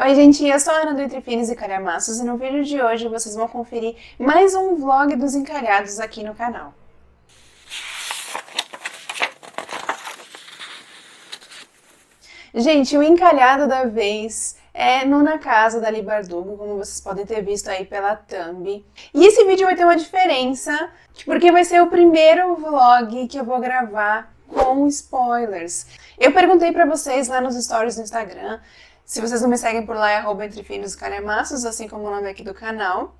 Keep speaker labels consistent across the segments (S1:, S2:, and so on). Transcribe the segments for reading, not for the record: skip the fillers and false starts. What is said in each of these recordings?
S1: Oi gente, eu sou a Ana do Entre Finos e Calhamaços e no vídeo de hoje vocês vão conferir mais um vlog dos encalhados aqui no canal. Gente, o encalhado da vez é Na Casa da Libardugo, como vocês podem ter visto aí pela thumb. E esse vídeo vai ter uma diferença, porque vai ser o primeiro vlog que eu vou gravar com spoilers. Eu perguntei pra vocês lá nos stories do Instagram. Se vocês não me seguem por lá, é @entrefinos_calhamaços, assim como o nome aqui do canal.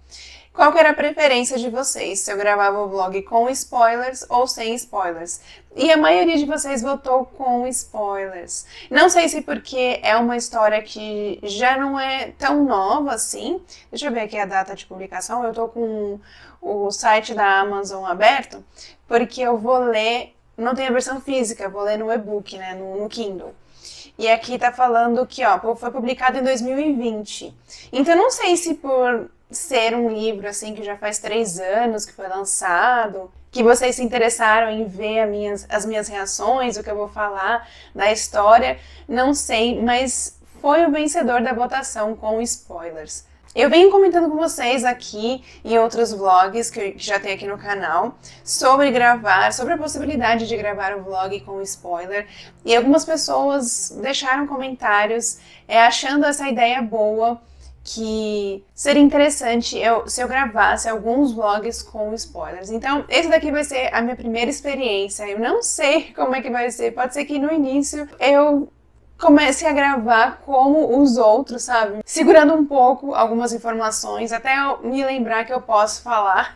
S1: Qual que era a preferência de vocês? Se eu gravava o vlog com spoilers ou sem spoilers? E a maioria de vocês votou com spoilers. Não sei se porque é uma história que já não é tão nova assim. Deixa eu ver aqui a data de publicação. Eu tô com o site da Amazon aberto, porque eu vou ler, não tem a versão física, vou ler no e-book, né, no Kindle. E aqui tá falando que, ó, foi publicado em 2020. Então, não sei se por ser um livro, assim, que já faz 3 anos que foi lançado, que vocês se interessaram em ver as minhas reações, o que eu vou falar da história, não sei, mas foi o vencedor da votação com spoilers. Eu venho comentando com vocês aqui em outros vlogs que já tem aqui no canal sobre a possibilidade de gravar um vlog com spoiler, e algumas pessoas deixaram comentários achando essa ideia boa, que seria interessante se eu gravasse alguns vlogs com spoilers. Então, esse daqui vai ser a minha primeira experiência. Eu não sei como é que vai ser, pode ser que no início eu comece a gravar como os outros, sabe? Segurando um pouco algumas informações, até eu me lembrar que eu posso falar.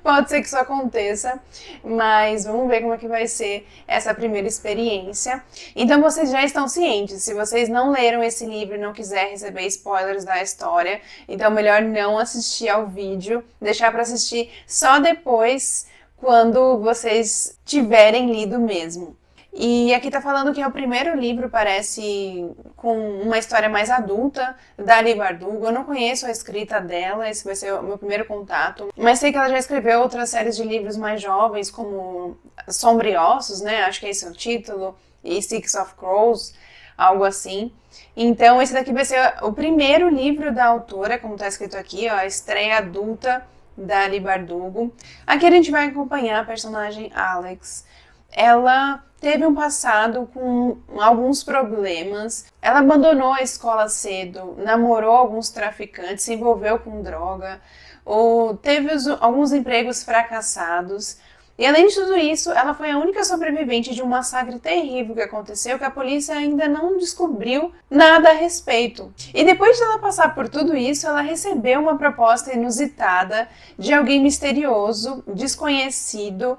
S1: Pode ser que isso aconteça, mas vamos ver como é que vai ser essa primeira experiência. Então vocês já estão cientes, se vocês não leram esse livro e não quiserem receber spoilers da história, então melhor não assistir ao vídeo, deixar para assistir só depois, quando vocês tiverem lido mesmo. E aqui tá falando que é o primeiro livro, parece, com uma história mais adulta da Libardugo. Eu não conheço a escrita dela, esse vai ser o meu primeiro contato. Mas sei que ela já escreveu outras séries de livros mais jovens, como Sombriossos, né? Acho que esse é o título, e Six of Crows, algo assim. Então esse daqui vai ser o primeiro livro da autora, como tá escrito aqui, ó, a estreia adulta da Libardugo. Aqui a gente vai acompanhar a personagem Alex. Ela teve um passado com alguns problemas, ela abandonou a escola cedo, namorou alguns traficantes, se envolveu com droga, ou teve alguns empregos fracassados. E além de tudo isso, ela foi a única sobrevivente de um massacre terrível que aconteceu, que a polícia ainda não descobriu nada a respeito. E depois de ela passar por tudo isso, ela recebeu uma proposta inusitada de alguém misterioso, desconhecido,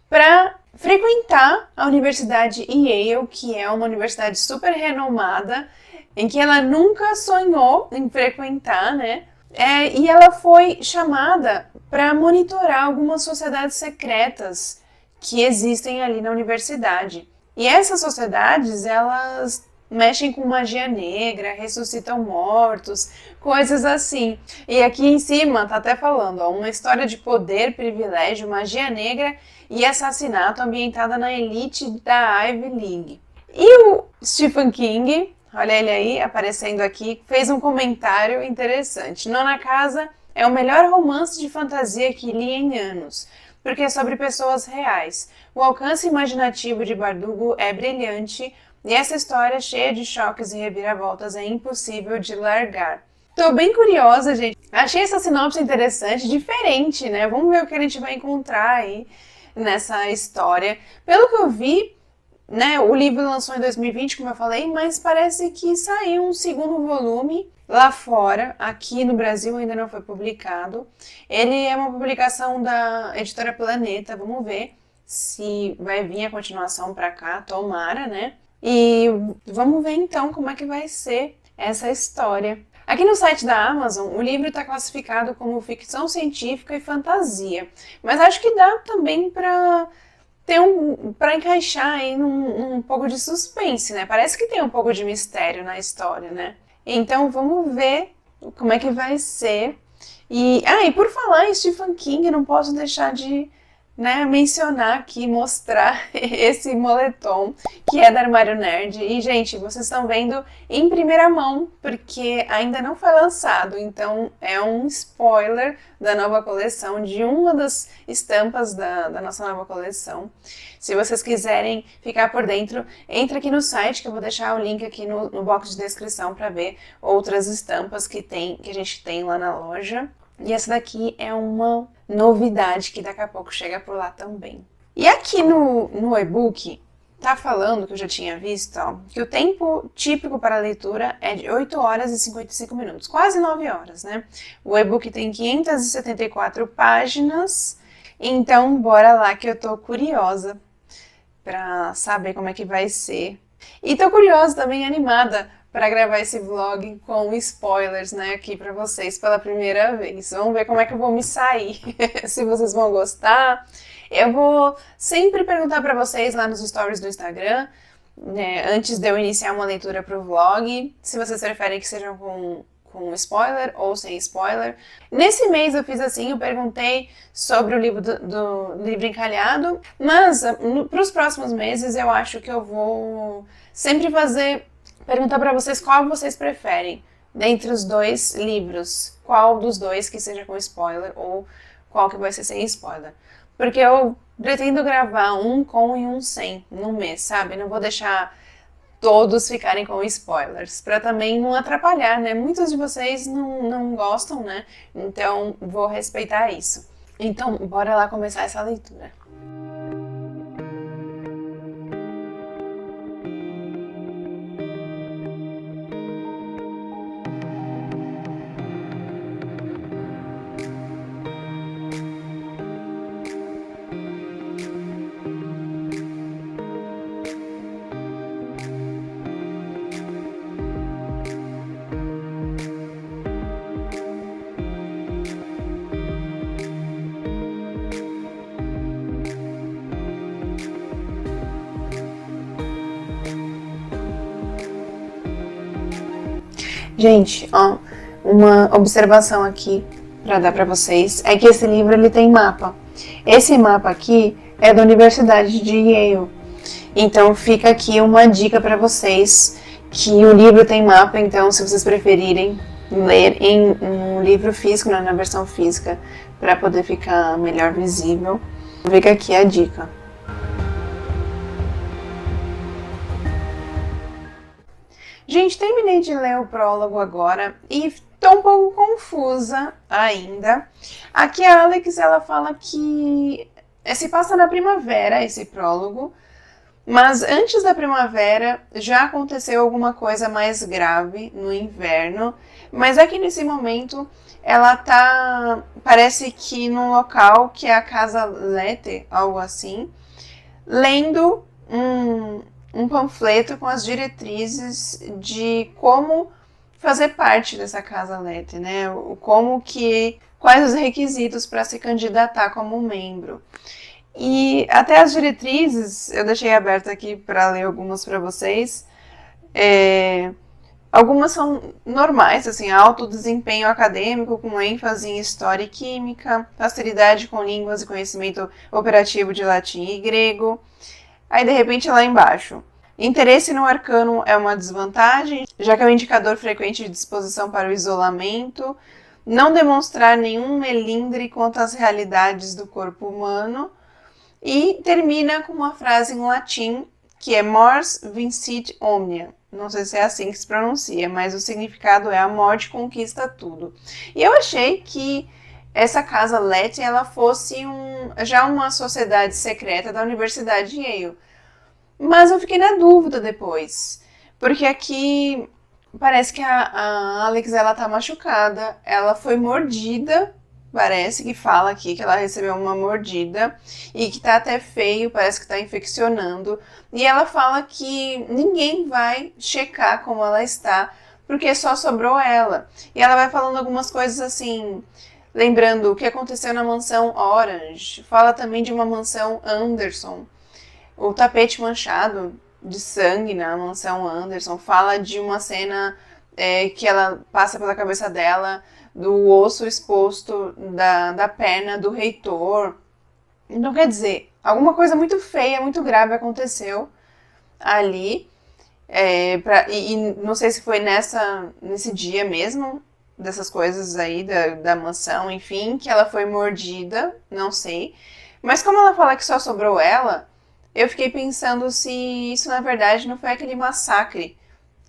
S1: para frequentar a Universidade Yale, que é uma universidade super renomada, em que ela nunca sonhou em frequentar, né? E ela foi chamada para monitorar algumas sociedades secretas que existem ali na universidade. E essas sociedades, elas mexem com magia negra, ressuscitam mortos, coisas assim. E aqui em cima tá até falando, ó, uma história de poder, privilégio, magia negra e assassinato ambientada na elite da Ivy League. E o Stephen King, olha ele aí aparecendo aqui, fez um comentário interessante. Na Casa é o melhor romance de fantasia que li em anos, porque é sobre pessoas reais. O alcance imaginativo de Bardugo é brilhante, e essa história cheia de choques e reviravoltas é impossível de largar. Tô bem curiosa, gente. Achei essa sinopse interessante, diferente, né? Vamos ver o que a gente vai encontrar aí nessa história. Pelo que eu vi, né, o livro lançou em 2020, como eu falei, mas parece que saiu um segundo volume lá fora. Aqui no Brasil ainda não foi publicado. Ele é uma publicação da editora Planeta. Vamos ver se vai vir a continuação pra cá, tomara, né? E vamos ver então como é que vai ser essa história. Aqui no site da Amazon, o livro está classificado como ficção científica e fantasia, mas acho que dá também para encaixar aí num pouco de suspense, né? Parece que tem um pouco de mistério na história, né? Então vamos ver como é que vai ser. E por falar em Stephen King, não posso deixar de né, mencionar aqui, mostrar esse moletom que é da Armário Nerd. E, gente, vocês estão vendo em primeira mão, porque ainda não foi lançado, então é um spoiler da nova coleção, de uma das estampas da nossa nova coleção. Se vocês quiserem ficar por dentro, entra aqui no site, que eu vou deixar o link aqui no box de descrição para ver outras estampas que a gente tem lá na loja. E essa daqui é uma novidade que daqui a pouco chega por lá também. E aqui no e-book, tá falando, que eu já tinha visto, ó, que o tempo típico para a leitura é de 8 horas e 55 minutos, quase 9 horas, né? O e-book tem 574 páginas, então bora lá que eu tô curiosa pra saber como é que vai ser. E tô curiosa também, animada, para gravar esse vlog com spoilers, né, aqui para vocês pela primeira vez. Vamos ver como é que eu vou me sair, se vocês vão gostar. Eu vou sempre perguntar para vocês lá nos stories do Instagram, né, antes de eu iniciar uma leitura pro vlog, se vocês preferem que sejam com spoiler ou sem spoiler. Nesse mês eu fiz assim, eu perguntei sobre o livro do livro encalhado, mas para os próximos meses eu acho que eu vou sempre perguntar para vocês qual vocês preferem dentre os dois livros, qual dos dois que seja com spoiler ou qual que vai ser sem spoiler. Porque eu pretendo gravar um com e um sem no mês, sabe? Não vou deixar todos ficarem com spoilers, para também não atrapalhar, né? Muitos de vocês não gostam, né? Então vou respeitar isso. Então bora lá começar essa leitura. Gente, ó, uma observação aqui para dar para vocês é que esse livro ele tem mapa. Esse mapa aqui é da Universidade de Yale. Então fica aqui uma dica para vocês que o livro tem mapa, então se vocês preferirem ler em um livro físico, na versão física, para poder ficar melhor visível, fica aqui a dica. Gente, terminei de ler o prólogo agora e tô um pouco confusa ainda. Aqui a Alex, ela fala que se passa na primavera, esse prólogo, mas antes da primavera já aconteceu alguma coisa mais grave no inverno, mas aqui nesse momento ela tá, parece que num local que é a Casa Lethe, algo assim, lendo um panfleto com as diretrizes de como fazer parte dessa Casa Lethe, né? Quais os requisitos para se candidatar como membro. E até as diretrizes, eu deixei aberto aqui para ler algumas para vocês. Algumas são normais, assim, alto desempenho acadêmico com ênfase em história e química, facilidade com línguas e conhecimento operativo de latim e grego. Aí, de repente, lá embaixo, interesse no arcano é uma desvantagem, já que é um indicador frequente de disposição para o isolamento, não demonstrar nenhum melindre quanto às realidades do corpo humano, e termina com uma frase em latim, que é mors vincit omnia. Não sei se é assim que se pronuncia, mas o significado é a morte conquista tudo. E eu achei que essa Casa Lethe, ela fosse já uma sociedade secreta da Universidade de Yale. Mas eu fiquei na dúvida depois, porque aqui parece que a Alex, ela tá machucada, ela foi mordida, parece que fala aqui que ela recebeu uma mordida e que tá até feio, parece que tá infeccionando. E ela fala que ninguém vai checar como ela está, porque só sobrou ela. E ela vai falando algumas coisas assim, lembrando o que aconteceu na mansão Orange. Fala também de uma mansão Anderson. O tapete manchado de sangue na mansão Anderson. Fala de uma cena que ela passa pela cabeça dela, do osso exposto da perna do reitor. Então, quer dizer, alguma coisa muito feia, muito grave aconteceu ali. E não sei se foi nesse dia mesmo, dessas coisas aí, da mansão, enfim, que ela foi mordida, não sei. Mas como ela fala que só sobrou ela, eu fiquei pensando se isso na verdade não foi aquele massacre,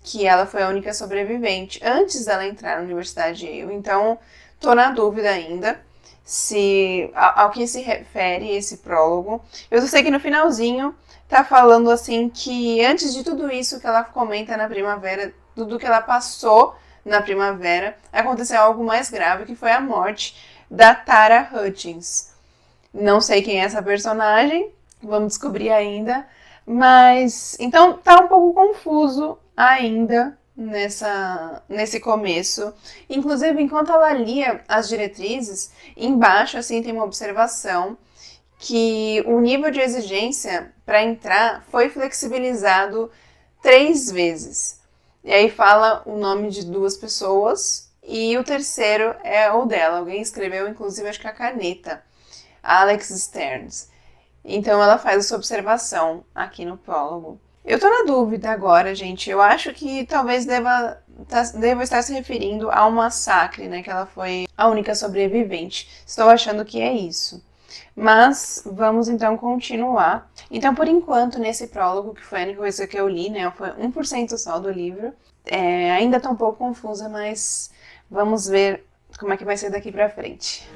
S1: que ela foi a única sobrevivente, antes dela entrar na Universidade de Yale. Então, tô na dúvida ainda se ao que se refere esse prólogo. Eu só sei que no finalzinho tá falando assim que antes de tudo isso que ela comenta na primavera, tudo que ela passou na primavera, aconteceu algo mais grave, que foi a morte da Tara Hutchins. Não sei quem é essa personagem, vamos descobrir ainda, mas então tá um pouco confuso ainda nesse começo. Inclusive, enquanto ela lia as diretrizes, embaixo assim tem uma observação que o nível de exigência para entrar foi flexibilizado 3 vezes. E aí fala o nome de 2 pessoas e o terceiro é o dela. Alguém escreveu, inclusive, acho que a caneta. Alex Stearns. Então ela faz essa observação aqui no prólogo. Eu tô na dúvida agora, gente. Eu acho que talvez deva estar se referindo ao massacre, né? Que ela foi a única sobrevivente. Estou achando que é isso. Mas vamos então continuar. Então, por enquanto, nesse prólogo, que foi a única coisa que eu li, né? Foi 1% só do livro. Ainda tô um pouco confusa, mas vamos ver como é que vai ser daqui pra frente.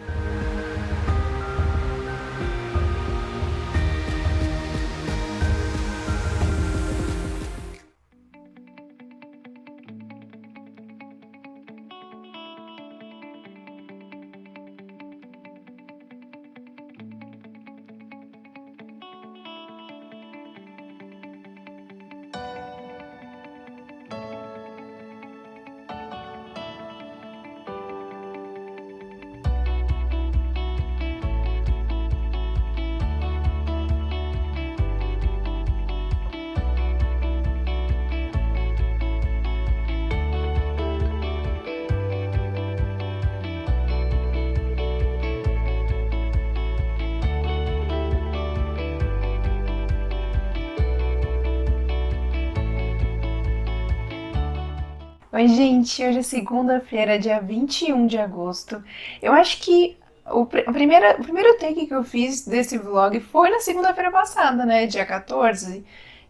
S1: Oi, gente, hoje é segunda-feira, dia 21 de agosto. Eu acho que o primeiro take que eu fiz desse vlog foi na segunda-feira passada, né, dia 14.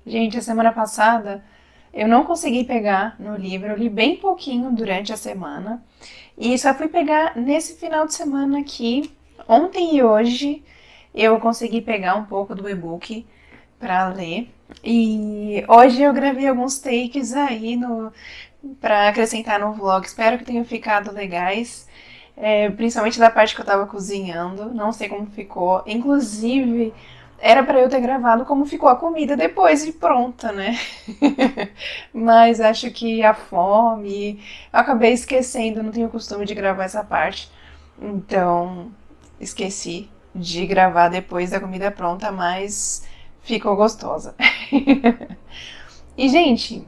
S1: Gente, a semana passada eu não consegui pegar no livro, eu li bem pouquinho durante a semana. E só fui pegar nesse final de semana aqui, ontem e hoje, eu consegui pegar um pouco do e-book pra ler. E hoje eu gravei alguns takes aí para acrescentar no vlog. Espero que tenham ficado legais, principalmente da parte que eu tava cozinhando. Não sei como ficou. Inclusive, era para eu ter gravado como ficou a comida depois de pronta, né? Mas acho que a fome, eu acabei esquecendo, não tenho costume de gravar essa parte. Então, esqueci de gravar depois da comida pronta, mas ficou gostosa. E, gente,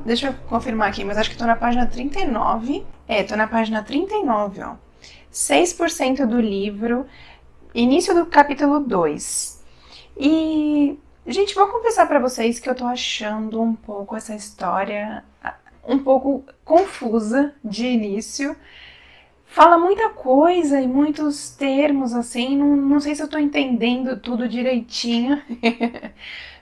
S1: deixa eu confirmar aqui, mas acho que tô na página 39. Tô na página 39, ó. 6% do livro, início do capítulo 2. E, gente, vou confessar pra vocês que eu tô achando um pouco essa história um pouco confusa de início. Fala muita coisa e muitos termos, assim, não sei se eu tô entendendo tudo direitinho.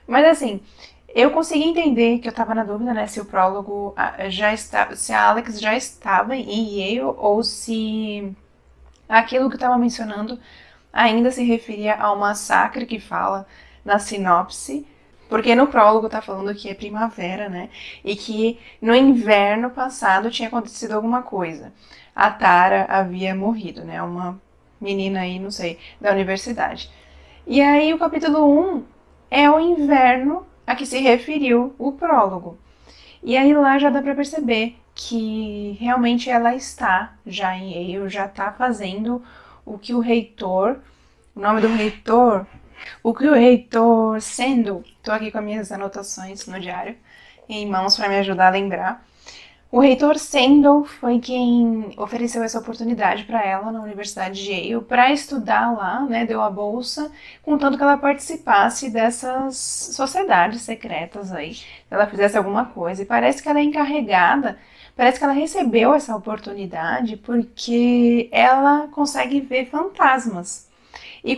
S1: Mas, assim, eu consegui entender que eu tava na dúvida, né, se o prólogo se a Alex já estava em Yale ou se aquilo que eu tava mencionando ainda se referia ao massacre que fala na sinopse, porque no prólogo tá falando que é primavera, né, e que no inverno passado tinha acontecido alguma coisa. A Tara havia morrido, né, uma menina aí, não sei, da universidade. E aí o capítulo 1 é o inverno a que se referiu o prólogo. E aí lá já dá para perceber que realmente ela está já em Yale, já está fazendo o que o reitor, o nome do reitor, o que o reitor sendo, estou aqui com as minhas anotações no diário em mãos para me ajudar a lembrar. O reitor Sandel foi quem ofereceu essa oportunidade para ela na Universidade de Yale para estudar lá, né, deu a bolsa, contanto que ela participasse dessas sociedades secretas aí, que ela fizesse alguma coisa. E parece que ela é encarregada, parece que ela recebeu essa oportunidade porque ela consegue ver fantasmas e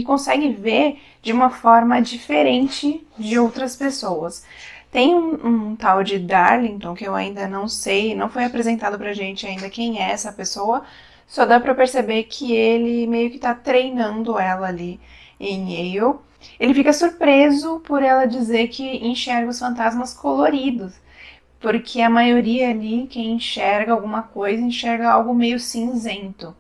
S1: consegue ver de uma forma diferente de outras pessoas. Tem um tal de Darlington, que eu ainda não sei, não foi apresentado pra gente ainda quem é essa pessoa, só dá pra perceber que ele meio que tá treinando ela ali em Yale. Ele fica surpreso por ela dizer que enxerga os fantasmas coloridos, porque a maioria ali, quem enxerga alguma coisa, enxerga algo meio cinzento.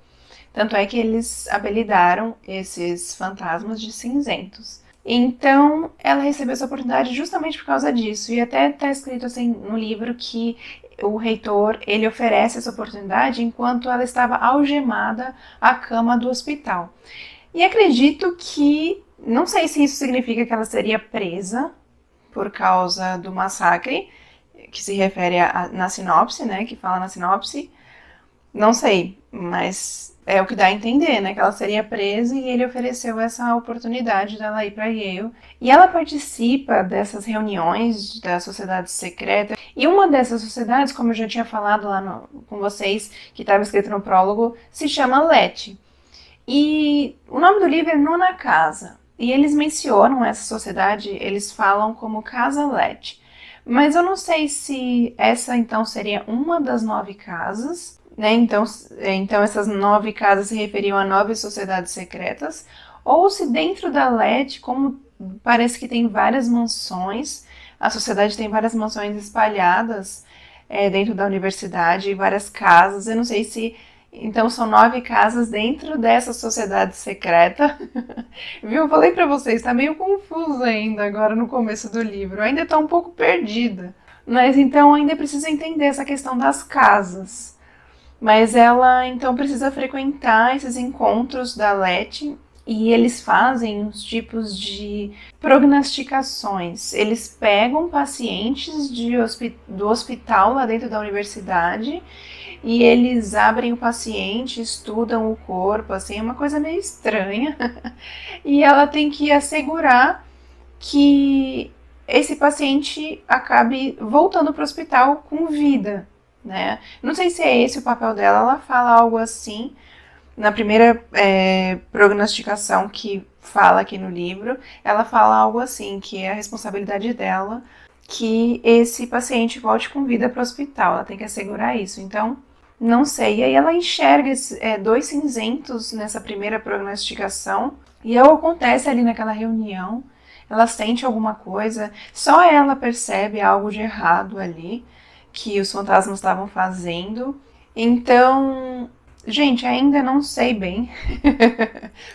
S1: Tanto é que eles apelidaram esses fantasmas de cinzentos. Então, ela recebeu essa oportunidade justamente por causa disso. E até está escrito assim no livro que o reitor, ele oferece essa oportunidade enquanto ela estava algemada à cama do hospital. E acredito que, não sei se isso significa que ela seria presa por causa do massacre, que se refere na sinopse, né, que fala na sinopse. Não sei, mas é o que dá a entender, né? Que ela seria presa e ele ofereceu essa oportunidade dela ir para Yale. E ela participa dessas reuniões da sociedade secreta. E uma dessas sociedades, como eu já tinha falado lá com vocês, que estava escrito no prólogo, se chama Let. E o nome do livro é Nona Casa. E eles mencionam essa sociedade, eles falam como Casa Let. Mas eu não sei se essa então seria uma das 9 casas, né? Então essas 9 casas se referiam a 9 sociedades secretas, ou se dentro da Let, como parece que tem várias mansões, a sociedade tem várias mansões espalhadas dentro da universidade, várias casas, eu não sei se então são 9 casas dentro dessa sociedade secreta. Viu? Eu falei pra vocês, tá meio confuso ainda agora no começo do livro. Eu ainda tô um pouco perdida. Mas então ainda precisa entender essa questão das casas. Mas ela então precisa frequentar esses encontros da Let e eles fazem uns tipos de prognosticações. Eles pegam pacientes do hospital lá dentro da universidade e eles abrem o paciente, estudam o corpo, assim, é uma coisa meio estranha. E ela tem que assegurar que esse paciente acabe voltando para o hospital com vida, né? Não sei se é esse o papel dela, ela fala algo assim na primeira prognosticação que fala aqui no livro, ela fala algo assim, que é a responsabilidade dela que esse paciente volte com vida para o hospital, ela tem que assegurar isso. Então, não sei. E aí ela enxerga 2 cinzentos nessa primeira prognosticação e algo acontece ali naquela reunião, ela sente alguma coisa, só ela percebe algo de errado ali que os fantasmas estavam fazendo. Então, gente, ainda não sei bem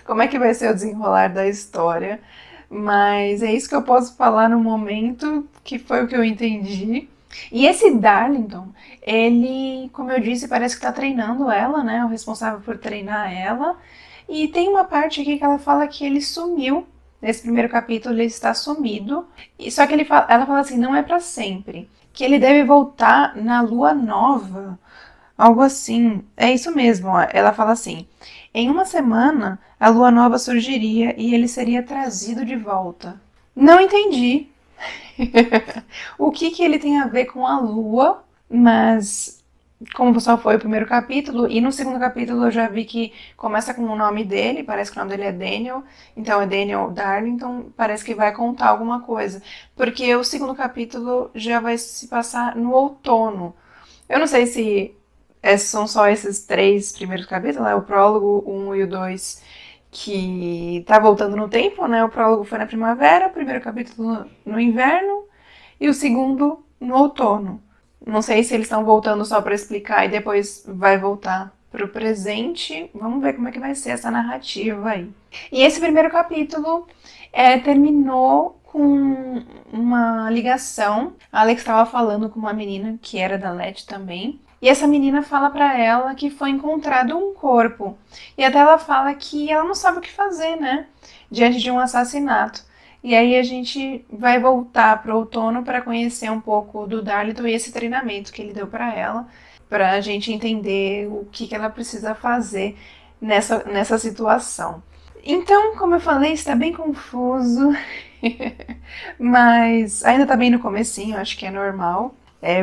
S1: como é que vai ser o desenrolar da história, mas é isso que eu posso falar no momento, que foi o que eu entendi. E esse Darlington, ele, como eu disse, parece que tá treinando ela, né? O responsável por treinar ela. E tem uma parte aqui que ela fala que ele sumiu. Nesse primeiro capítulo ele está sumido. E só que ela fala assim, não é pra sempre. Que ele deve voltar na lua nova. Algo assim. É isso mesmo, ó. Ela fala assim, em uma semana a lua nova surgiria e ele seria trazido de volta. Não entendi. O que ele tem a ver com a lua, mas como só foi o primeiro capítulo, e no segundo capítulo eu já vi que começa com o nome dele, parece que o nome dele é Daniel, então é Daniel Darlington, parece que vai contar alguma coisa, porque o segundo capítulo já vai se passar no outono. Eu não sei se são só esses 3 primeiros capítulos, né? O prólogo, o 1 e o 2, que tá voltando no tempo, né? O prólogo foi na primavera, o primeiro capítulo no inverno e o segundo no outono. Não sei se eles estão voltando só para explicar e depois vai voltar pro presente. Vamos ver como é que vai ser essa narrativa aí. E esse primeiro capítulo terminou com uma ligação. A Alex estava falando com uma menina que era da Let também. E essa menina fala pra ela que foi encontrado um corpo. E até ela fala que ela não sabe o que fazer, né? Diante de um assassinato. E aí a gente vai voltar para o outono para conhecer um pouco do Darlington e esse treinamento que ele deu para ela, para a gente entender o que ela precisa fazer nessa situação. Então, como eu falei, está bem confuso, mas ainda está bem no comecinho, acho que é normal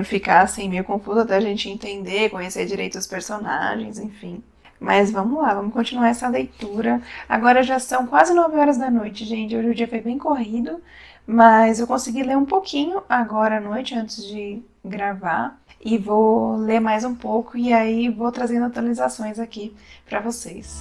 S1: ficar assim meio confuso até a gente entender, conhecer direito os personagens, enfim. Mas vamos lá, vamos continuar essa leitura. Agora já são quase 9 horas da noite, gente. Hoje o dia foi bem corrido, mas eu consegui ler um pouquinho agora à noite, antes de gravar. E vou ler mais um pouco e aí vou trazendo atualizações aqui para vocês.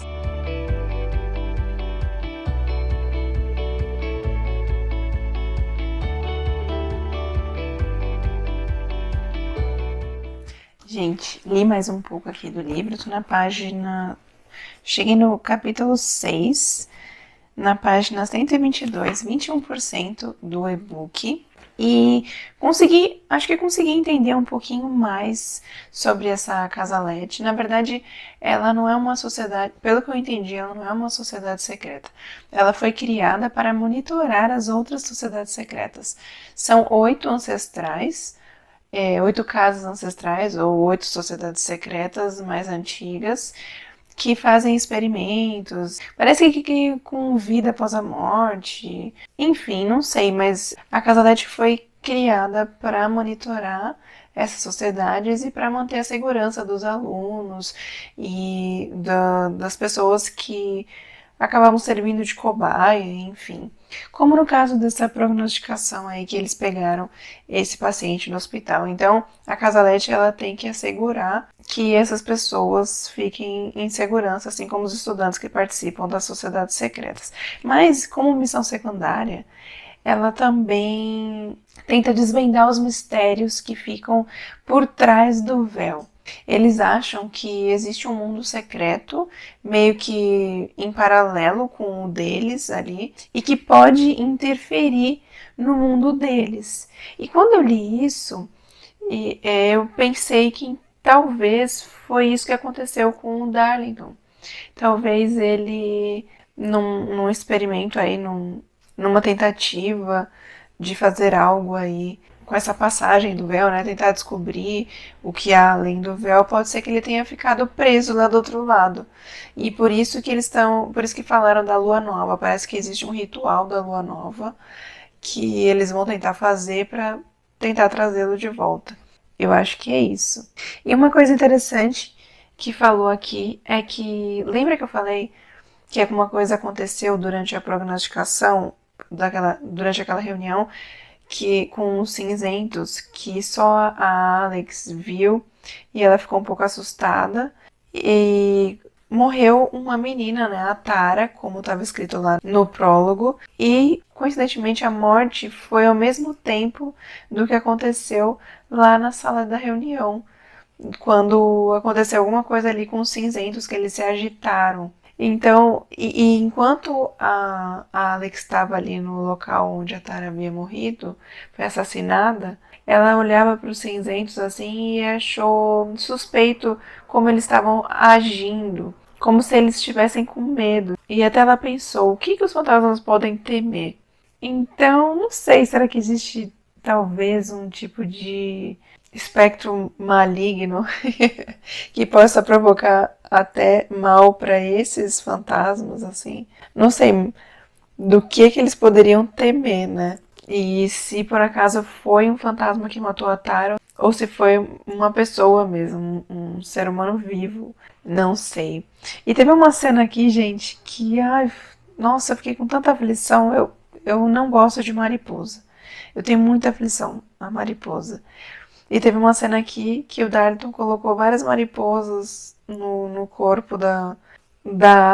S1: Gente, li mais um pouco aqui do livro, tô na página... Cheguei no capítulo 6, na página 122, 21% do e-book. E acho que consegui entender um pouquinho mais sobre essa Casalete. Na verdade, ela não é uma sociedade, pelo que eu entendi, ela não é uma sociedade secreta. Ela foi criada para monitorar as outras sociedades secretas. São 8 ancestrais, 8 casas ancestrais ou 8 sociedades secretas mais antigas que fazem experimentos, parece que com vida após a morte, enfim, não sei, mas a Casalete foi criada para monitorar essas sociedades e para manter a segurança dos alunos e das pessoas que acabavam servindo de cobaia, enfim. Como no caso dessa prognosticação aí que eles pegaram esse paciente no hospital. Então, a Casalete ela tem que assegurar que essas pessoas fiquem em segurança, assim como os estudantes que participam das sociedades secretas. Mas, como missão secundária, ela também tenta desvendar os mistérios que ficam por trás do véu. Eles acham que existe um mundo secreto, meio que em paralelo com o deles ali, e que pode interferir no mundo deles. E quando eu li isso, eu pensei que talvez foi isso que aconteceu com o Darlington. Talvez ele, num experimento aí, numa tentativa de fazer algo aí com essa passagem do véu, né, tentar descobrir o que há além do véu, pode ser que ele tenha ficado preso lá do outro lado. E por isso que falaram da lua nova, parece que existe um ritual da lua nova que eles vão tentar fazer para tentar trazê-lo de volta. Eu acho que é isso. E uma coisa interessante que falou aqui é que, lembra que eu falei que alguma coisa aconteceu durante a prognosticação, durante aquela reunião, que com os cinzentos, que só a Alex viu e ela ficou um pouco assustada. E morreu uma menina, né, a Tara, como estava escrito lá no prólogo. E, coincidentemente, a morte foi ao mesmo tempo do que aconteceu lá na sala da reunião, quando aconteceu alguma coisa ali com os cinzentos, que eles se agitaram. Então, enquanto a Alex estava ali no local onde a Tara havia morrido, foi assassinada, ela olhava para os cinzentos assim e achou suspeito como eles estavam agindo, como se eles estivessem com medo. E até ela pensou, o que os fantasmas podem temer? Então, não sei, será que existe talvez um tipo de espectro maligno que possa provocar até mal para esses fantasmas, assim. Não sei do que eles poderiam temer, né? E se por acaso foi um fantasma que matou a Tara, ou se foi uma pessoa mesmo, um ser humano vivo, não sei. E teve uma cena aqui, gente, que, ai, nossa, eu fiquei com tanta aflição. Eu não gosto de mariposa. Eu tenho muita aflição a mariposa. E teve uma cena aqui que o Darlington colocou várias mariposas no corpo da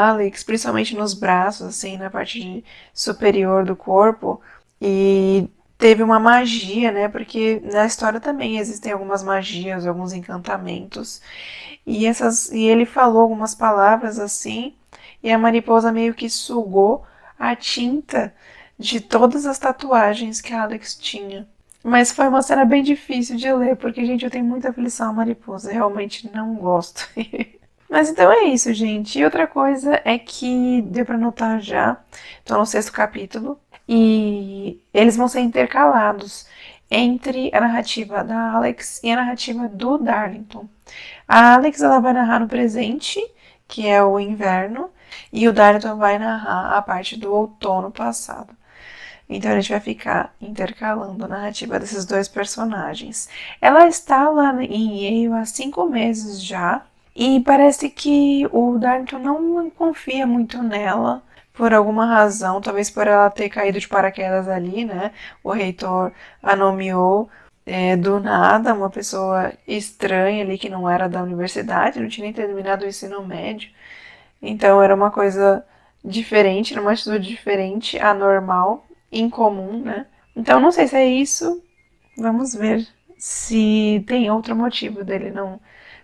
S1: Alex, principalmente nos braços, assim, na parte superior do corpo. E teve uma magia, né? Porque na história também existem algumas magias, alguns encantamentos. E ele falou algumas palavras assim, e a mariposa meio que sugou a tinta de todas as tatuagens que a Alex tinha. Mas foi uma cena bem difícil de ler, porque, gente, eu tenho muita aflição à mariposa, realmente não gosto. Mas então é isso, gente. E outra coisa é que deu pra notar já, tô no 6º capítulo, e eles vão ser intercalados entre a narrativa da Alex e a narrativa do Darlington. A Alex ela vai narrar no presente, que é o inverno, e o Darlington vai narrar a parte do outono passado. Então a gente vai ficar intercalando a narrativa desses dois personagens. Ela está lá em Yale há 5 meses já, e parece que o Darlington não confia muito nela, por alguma razão, talvez por ela ter caído de paraquedas ali, né? O reitor a nomeou do nada, uma pessoa estranha ali que não era da universidade, não tinha nem terminado o ensino médio. Então era uma coisa diferente, era uma atitude diferente, anormal, incomum, né? Então não sei se é isso, vamos ver se tem outro motivo dele não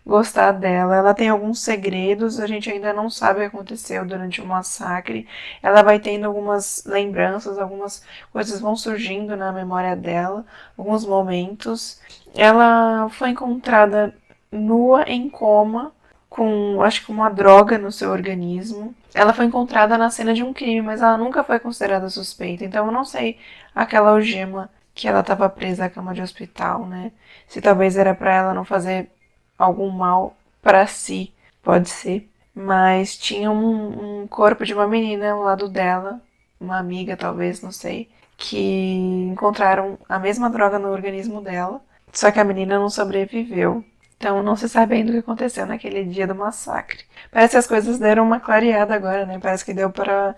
S1: gostar dela. Ela tem alguns segredos, a gente ainda não sabe o que aconteceu durante o massacre. Ela vai tendo algumas lembranças, algumas coisas vão surgindo na memória dela, alguns momentos. Ela foi encontrada nua em coma, com, acho que uma droga no seu organismo. Ela foi encontrada na cena de um crime, mas ela nunca foi considerada suspeita. Então eu não sei aquela algema que ela estava presa à cama de hospital, né? Se talvez era para ela não fazer algum mal para si, pode ser. Mas tinha um corpo de uma menina ao lado dela, uma amiga talvez, não sei, que encontraram a mesma droga no organismo dela, só que a menina não sobreviveu. Então não se sabe ainda o que aconteceu naquele dia do massacre. Parece que as coisas deram uma clareada agora, né? Parece que deu para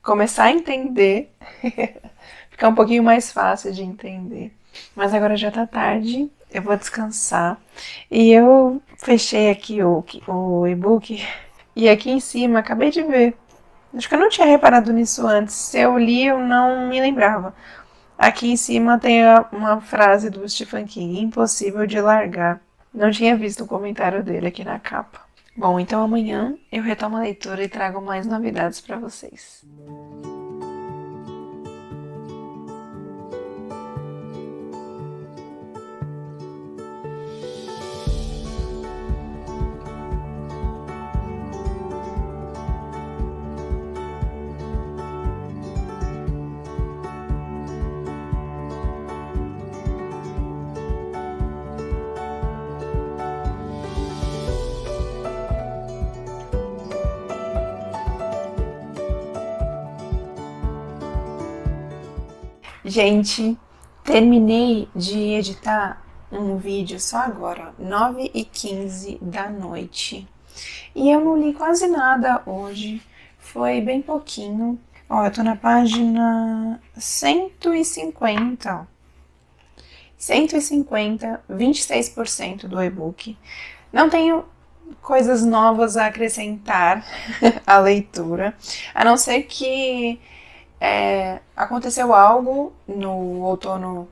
S1: começar a entender, ficar um pouquinho mais fácil de entender. Mas agora já tá tarde, eu vou descansar. E eu fechei aqui o e-book e aqui em cima, acabei de ver. Acho que eu não tinha reparado nisso antes. Se eu li, eu não me lembrava. Aqui em cima tem uma frase do Stephen King, impossível de largar. Não tinha visto o comentário dele aqui na capa. Bom, então amanhã eu retomo a leitura e trago mais novidades para vocês. Gente, terminei de editar um vídeo só agora, 9h15 da noite. E eu não li quase nada hoje, foi bem pouquinho. Ó, eu tô na página 150, ó. 150, 26% do e-book. Não tenho coisas novas a acrescentar à leitura, a não ser que aconteceu algo no outono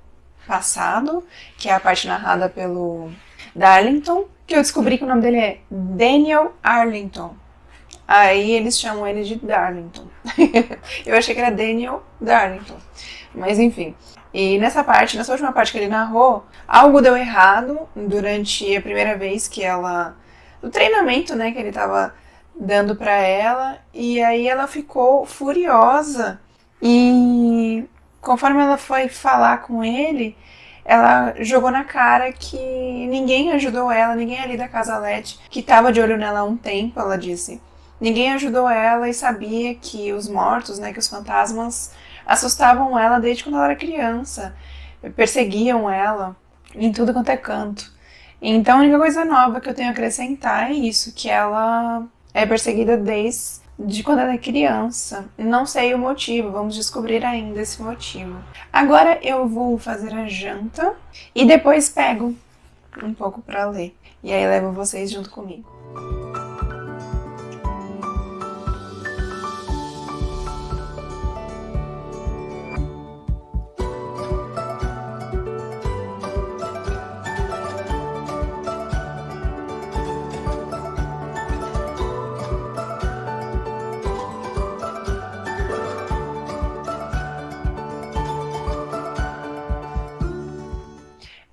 S1: passado, que é a parte narrada pelo Darlington, que eu descobri que o nome dele é Daniel Arlington. Aí eles chamam ele de Darlington. Eu achei que era Daniel Darlington, mas enfim. E nessa última parte que ele narrou, algo deu errado durante a primeira vez que ela, no treinamento, né, que ele tava dando pra ela, e aí ela ficou furiosa. E conforme ela foi falar com ele, ela jogou na cara que ninguém ajudou ela, ninguém ali da Casalete, que estava de olho nela há um tempo, ela disse. Ninguém ajudou ela e sabia que os mortos, né, que os fantasmas assustavam ela desde quando ela era criança, perseguiam ela em tudo quanto é canto. Então a única coisa nova que eu tenho a acrescentar é isso, que ela é perseguida desde quando ela é criança. Não sei o motivo, vamos descobrir ainda esse motivo. Agora eu vou fazer a janta e depois pego um pouco para ler. E aí levo vocês junto comigo.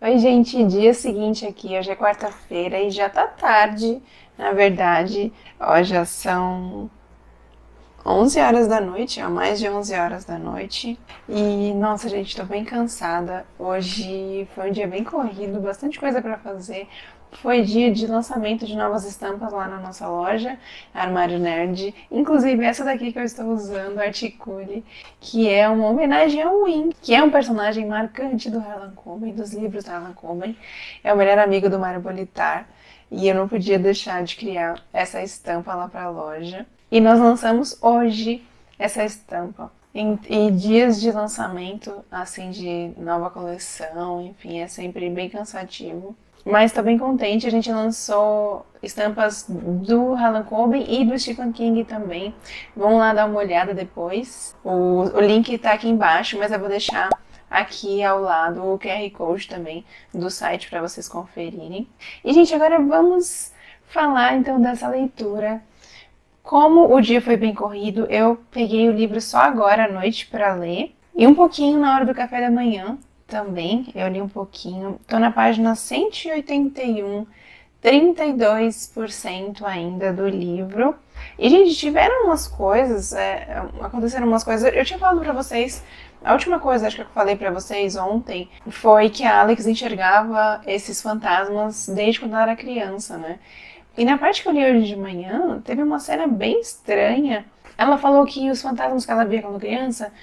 S1: Oi, gente, dia seguinte aqui, hoje é quarta-feira e já tá tarde, na verdade, ó, já são 11 horas da noite, mais de 11 horas da noite. E, nossa, gente, tô bem cansada. Hoje foi um dia bem corrido, bastante coisa pra fazer. Foi dia de lançamento de novas estampas lá na nossa loja, Armário Nerd. Inclusive essa daqui que eu estou usando, Articule, que é uma homenagem ao Win, que é um personagem marcante do Harlan Coben, dos livros do Harlan Coben. É o melhor amigo do Mario Bolitar. E eu não podia deixar de criar essa estampa lá para a loja. E nós lançamos hoje essa estampa. E dias de lançamento, assim, de nova coleção, enfim, é sempre bem cansativo. Mas tô bem contente, a gente lançou estampas do Harlan Coben e do Stephen King também. Vamos lá dar uma olhada depois. O link tá aqui embaixo, mas eu vou deixar aqui ao lado o QR Code também do site para vocês conferirem. E, gente, agora vamos falar então dessa leitura. Como o dia foi bem corrido, eu peguei o livro só agora à noite para ler. E um pouquinho na hora do café da manhã também, eu li um pouquinho. Tô na página 181, 32% ainda do livro. E, gente, tiveram umas coisas, aconteceram umas coisas. Eu tinha falado pra vocês, a última coisa, acho que eu falei pra vocês ontem, foi que a Alex enxergava esses fantasmas desde quando ela era criança, né? E na parte que eu li hoje de manhã, teve uma cena bem estranha. Ela falou que os fantasmas que ela via quando criança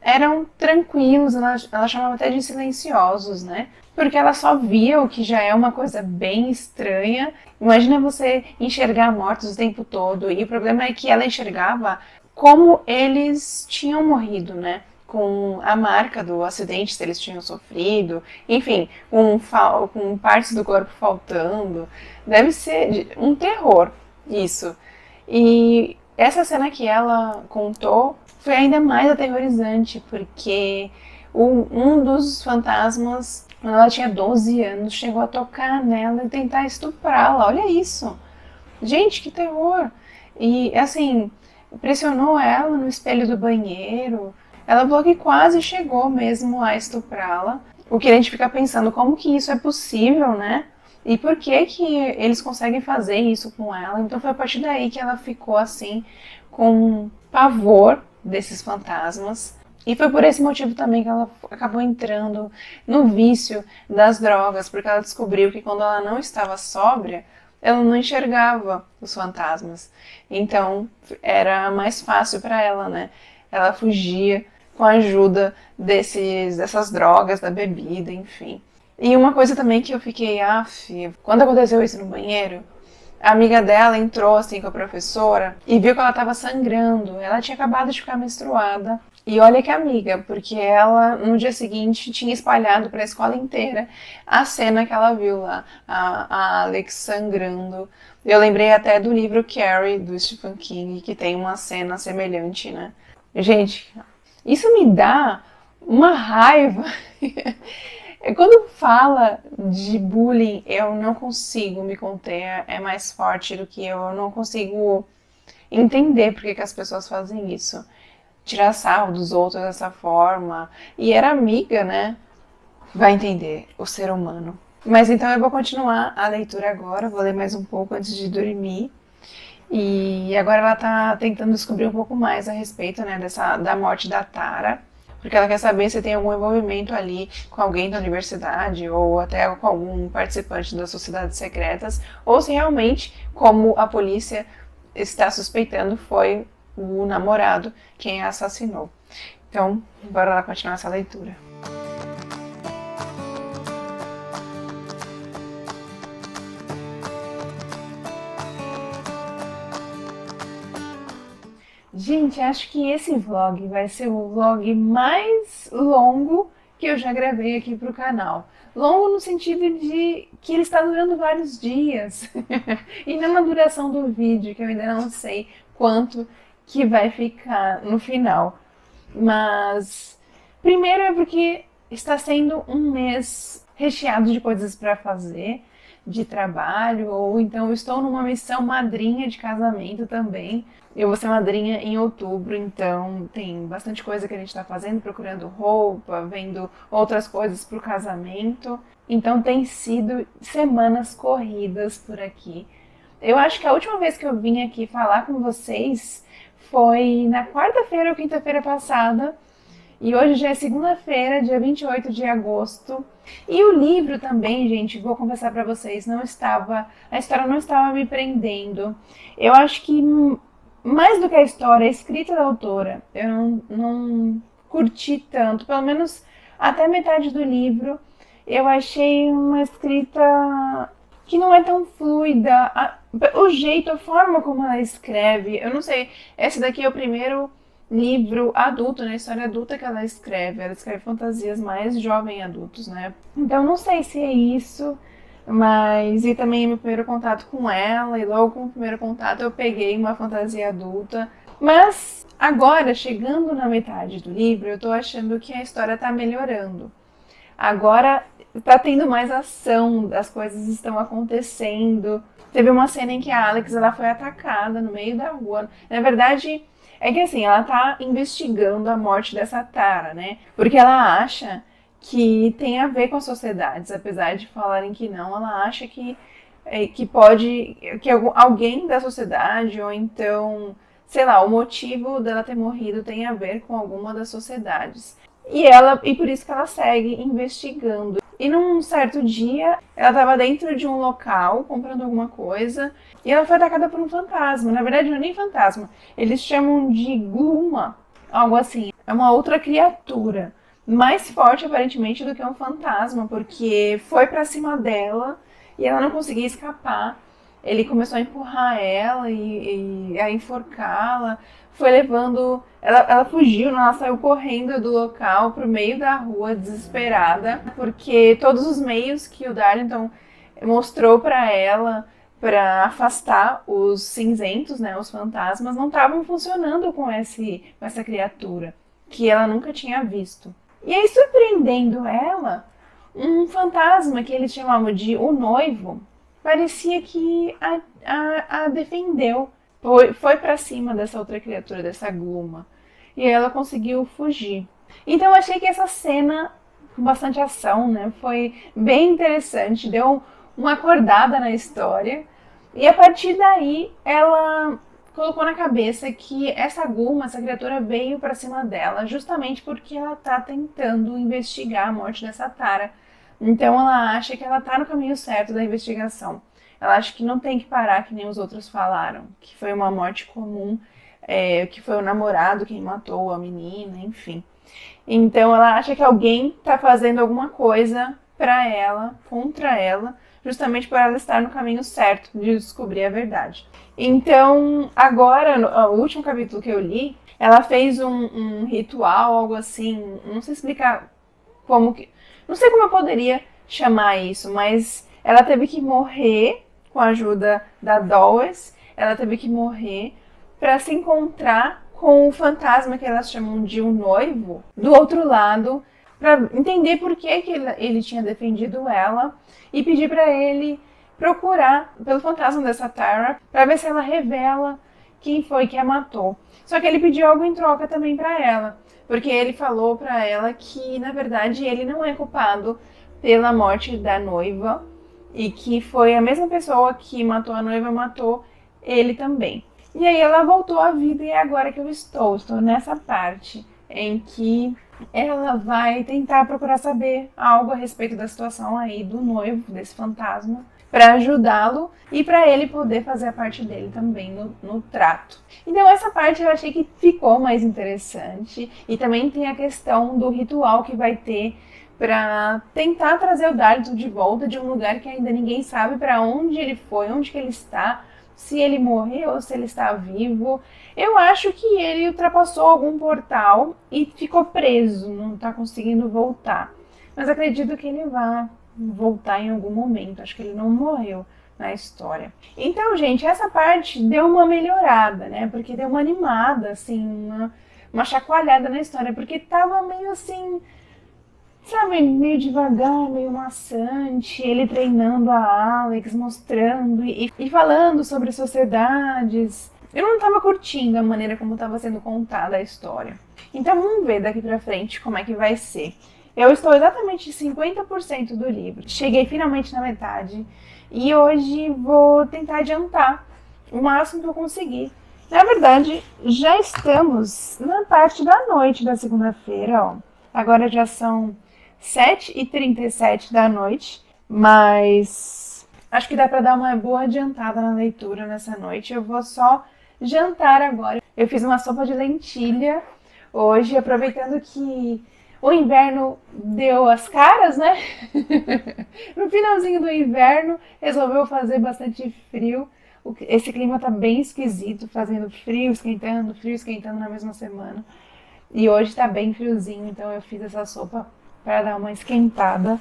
S1: eram tranquilos, ela chamava até de silenciosos, né? Porque ela só via o que já é uma coisa bem estranha. Imagina você enxergar mortos o tempo todo. E o problema é que ela enxergava como eles tinham morrido, né? Com a marca do acidente, se eles tinham sofrido. Enfim, com partes do corpo faltando. Deve ser um terror, isso. E essa cena que ela contou foi ainda mais aterrorizante, porque um dos fantasmas, quando ela tinha 12 anos, chegou a tocar nela e tentar estuprá-la. Olha isso! Gente, que terror! E, assim, pressionou ela no espelho do banheiro. Ela falou que quase chegou mesmo a estuprá-la. O que a gente fica pensando, como que isso é possível, né? E por que que eles conseguem fazer isso com ela? Então foi a partir daí que ela ficou assim, com pavor desses fantasmas. E foi por esse motivo também que ela acabou entrando no vício das drogas, porque ela descobriu que quando ela não estava sóbria, ela não enxergava os fantasmas. Então era mais fácil para ela, né? Ela fugia com a ajuda dessas drogas, da bebida, enfim. E uma coisa também que eu fiquei, quando aconteceu isso no banheiro, a amiga dela entrou assim com a professora e viu que ela estava sangrando. Ela tinha acabado de ficar menstruada. E olha que amiga, porque ela no dia seguinte tinha espalhado para a escola inteira a cena que ela viu lá, a Alex sangrando. Eu lembrei até do livro Carrie, do Stephen King, que tem uma cena semelhante, né? Gente, isso me dá uma raiva. Quando fala de bullying, eu não consigo me conter, é mais forte do que eu não consigo entender por que as pessoas fazem isso. Tirar sarro dos outros dessa forma. E era amiga, né? Vai entender, o ser humano. Mas então eu vou continuar a leitura agora, vou ler mais um pouco antes de dormir. E agora ela tá tentando descobrir um pouco mais a respeito, né, da morte da Tara. Porque ela quer saber se tem algum envolvimento ali com alguém da universidade ou até com algum participante das sociedades secretas, ou se realmente, como a polícia está suspeitando, foi o namorado quem a assassinou. Então, bora lá continuar essa leitura. Gente, acho que esse vlog vai ser o vlog mais longo que eu já gravei aqui pro canal. Longo no sentido de que ele está durando vários dias. E não na duração do vídeo, que eu ainda não sei quanto que vai ficar no final. Mas, primeiro é porque está sendo um mês recheado de coisas para fazer, de trabalho, ou então eu estou numa missão madrinha de casamento também. Eu vou ser madrinha em outubro, então tem bastante coisa que a gente está fazendo, procurando roupa, vendo outras coisas para o casamento. Então tem sido semanas corridas por aqui. Eu acho que a última vez que eu vim aqui falar com vocês foi na quarta-feira ou quinta-feira passada. E hoje já é segunda-feira, dia 28 de agosto. E o livro também, gente, vou confessar pra vocês, a história não estava me prendendo. Eu acho que mais do que a história, a escrita da autora, eu não curti tanto, pelo menos até metade do livro. Eu achei uma escrita que não é tão fluida. O jeito, a forma como ela escreve, eu não sei, esse daqui é o primeiro livro adulto, né? História adulta que ela escreve fantasias mais jovem adultos, né? Então não sei se é isso, mas e também é meu primeiro contato com ela, e logo com o primeiro contato eu peguei uma fantasia adulta. Mas agora, chegando na metade do livro, eu tô achando que a história tá melhorando. Agora tá tendo mais ação, as coisas estão acontecendo. Teve uma cena em que a Alex ela foi atacada no meio da rua. Na verdade, é que assim, ela tá investigando a morte dessa Tara, né? Porque ela acha que tem a ver com as sociedades, apesar de falarem que não, ela acha que alguém da sociedade, ou então, sei lá, o motivo dela ter morrido tem a ver com alguma das sociedades. E por isso que ela segue investigando. E num certo dia, ela estava dentro de um local comprando alguma coisa e ela foi atacada por um fantasma. Na verdade, não é nem fantasma. Eles chamam de Gluma, algo assim. É uma outra criatura, mais forte aparentemente do que um fantasma, porque foi pra cima dela e ela não conseguia escapar. Ele começou a empurrar ela e a enforcá-la. Foi levando... Ela fugiu, ela saiu correndo do local pro meio da rua, desesperada, porque todos os meios que o Darlington mostrou para ela para afastar os cinzentos, né, os fantasmas, não estavam funcionando com essa criatura, que ela nunca tinha visto. E aí, surpreendendo ela, um fantasma que eles chamavam de o noivo, parecia que a defendeu. Foi para cima dessa outra criatura, dessa Gluma. E ela conseguiu fugir. Então eu achei que essa cena, com bastante ação, né, foi bem interessante. Deu uma acordada na história. E a partir daí, ela colocou na cabeça que essa Gluma, essa criatura, veio para cima dela justamente porque ela tá tentando investigar a morte dessa Tara. Então ela acha que ela tá no caminho certo da investigação. Ela acha que não tem que parar, que nem os outros falaram, que foi uma morte comum, que foi o namorado quem matou a menina, enfim. Então ela acha que alguém tá fazendo alguma coisa pra ela, contra ela, justamente por ela estar no caminho certo de descobrir a verdade. Então, agora, no último capítulo que eu li, ela fez um ritual, algo assim, não sei explicar não sei como eu poderia chamar isso, mas ela teve que morrer com a ajuda da Dolores, ela teve que morrer para se encontrar com o fantasma que elas chamam de um noivo do outro lado, para entender por que ele tinha defendido ela e pedir para ele procurar pelo fantasma dessa Tara para ver se ela revela quem foi que a matou. Só que ele pediu algo em troca também para ela, porque ele falou para ela que, na verdade, ele não é culpado pela morte da noiva, e que foi a mesma pessoa que matou a noiva, matou ele também. E aí ela voltou à vida e é agora que eu estou nessa parte em que ela vai tentar procurar saber algo a respeito da situação aí do noivo, desse fantasma, para ajudá-lo e para ele poder fazer a parte dele também no trato. Então essa parte eu achei que ficou mais interessante e também tem a questão do ritual que vai ter para tentar trazer o Darlington de volta de um lugar que ainda ninguém sabe para onde ele foi, onde que ele está, se ele morreu, se ele está vivo. Eu acho que ele ultrapassou algum portal e ficou preso, não está conseguindo voltar. Mas acredito que ele vai voltar em algum momento, acho que ele não morreu na história. Então, gente, essa parte deu uma melhorada, né? Porque deu uma animada, assim, uma chacoalhada na história, porque tava meio assim... Sabe, meio devagar, meio maçante, ele treinando a Alex, mostrando e falando sobre sociedades. Eu não estava curtindo a maneira como estava sendo contada a história. Então vamos ver daqui pra frente como é que vai ser. Eu estou exatamente 50% do livro. Cheguei finalmente na metade e hoje vou tentar adiantar o máximo que eu conseguir. Na verdade, já estamos na parte da noite da segunda-feira, ó. Agora já são 7h37 da noite, mas acho que dá para dar uma boa adiantada na leitura nessa noite. Eu vou só jantar agora. Eu fiz uma sopa de lentilha hoje, aproveitando que o inverno deu as caras, né? No finalzinho do inverno, resolveu fazer bastante frio. Esse clima tá bem esquisito, fazendo frio esquentando na mesma semana. E hoje tá bem friozinho, então eu fiz essa sopa para dar uma esquentada.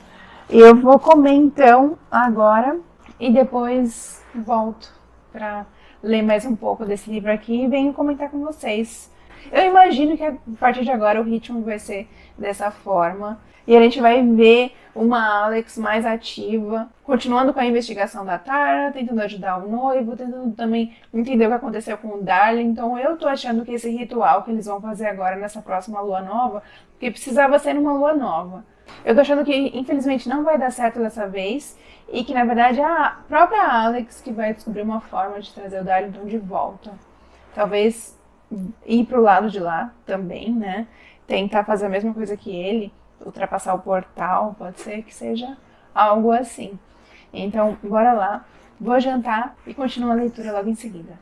S1: Eu vou comer então agora e depois volto para ler mais um pouco desse livro aqui e venho comentar com vocês. Eu imagino que a partir de agora o ritmo vai ser dessa forma. E a gente vai ver uma Alex mais ativa, continuando com a investigação da Tara, tentando ajudar o noivo, tentando também entender o que aconteceu com o Darling. Então eu tô achando que esse ritual que eles vão fazer agora nessa próxima lua nova, que precisava ser numa lua nova. Eu tô achando que infelizmente não vai dar certo dessa vez e que na verdade é a própria Alex que vai descobrir uma forma de trazer o Darlington de volta. Talvez ir pro lado de lá também, né? Tentar fazer a mesma coisa que ele, ultrapassar o portal, pode ser que seja algo assim. Então, bora lá, vou jantar e continuo a leitura logo em seguida.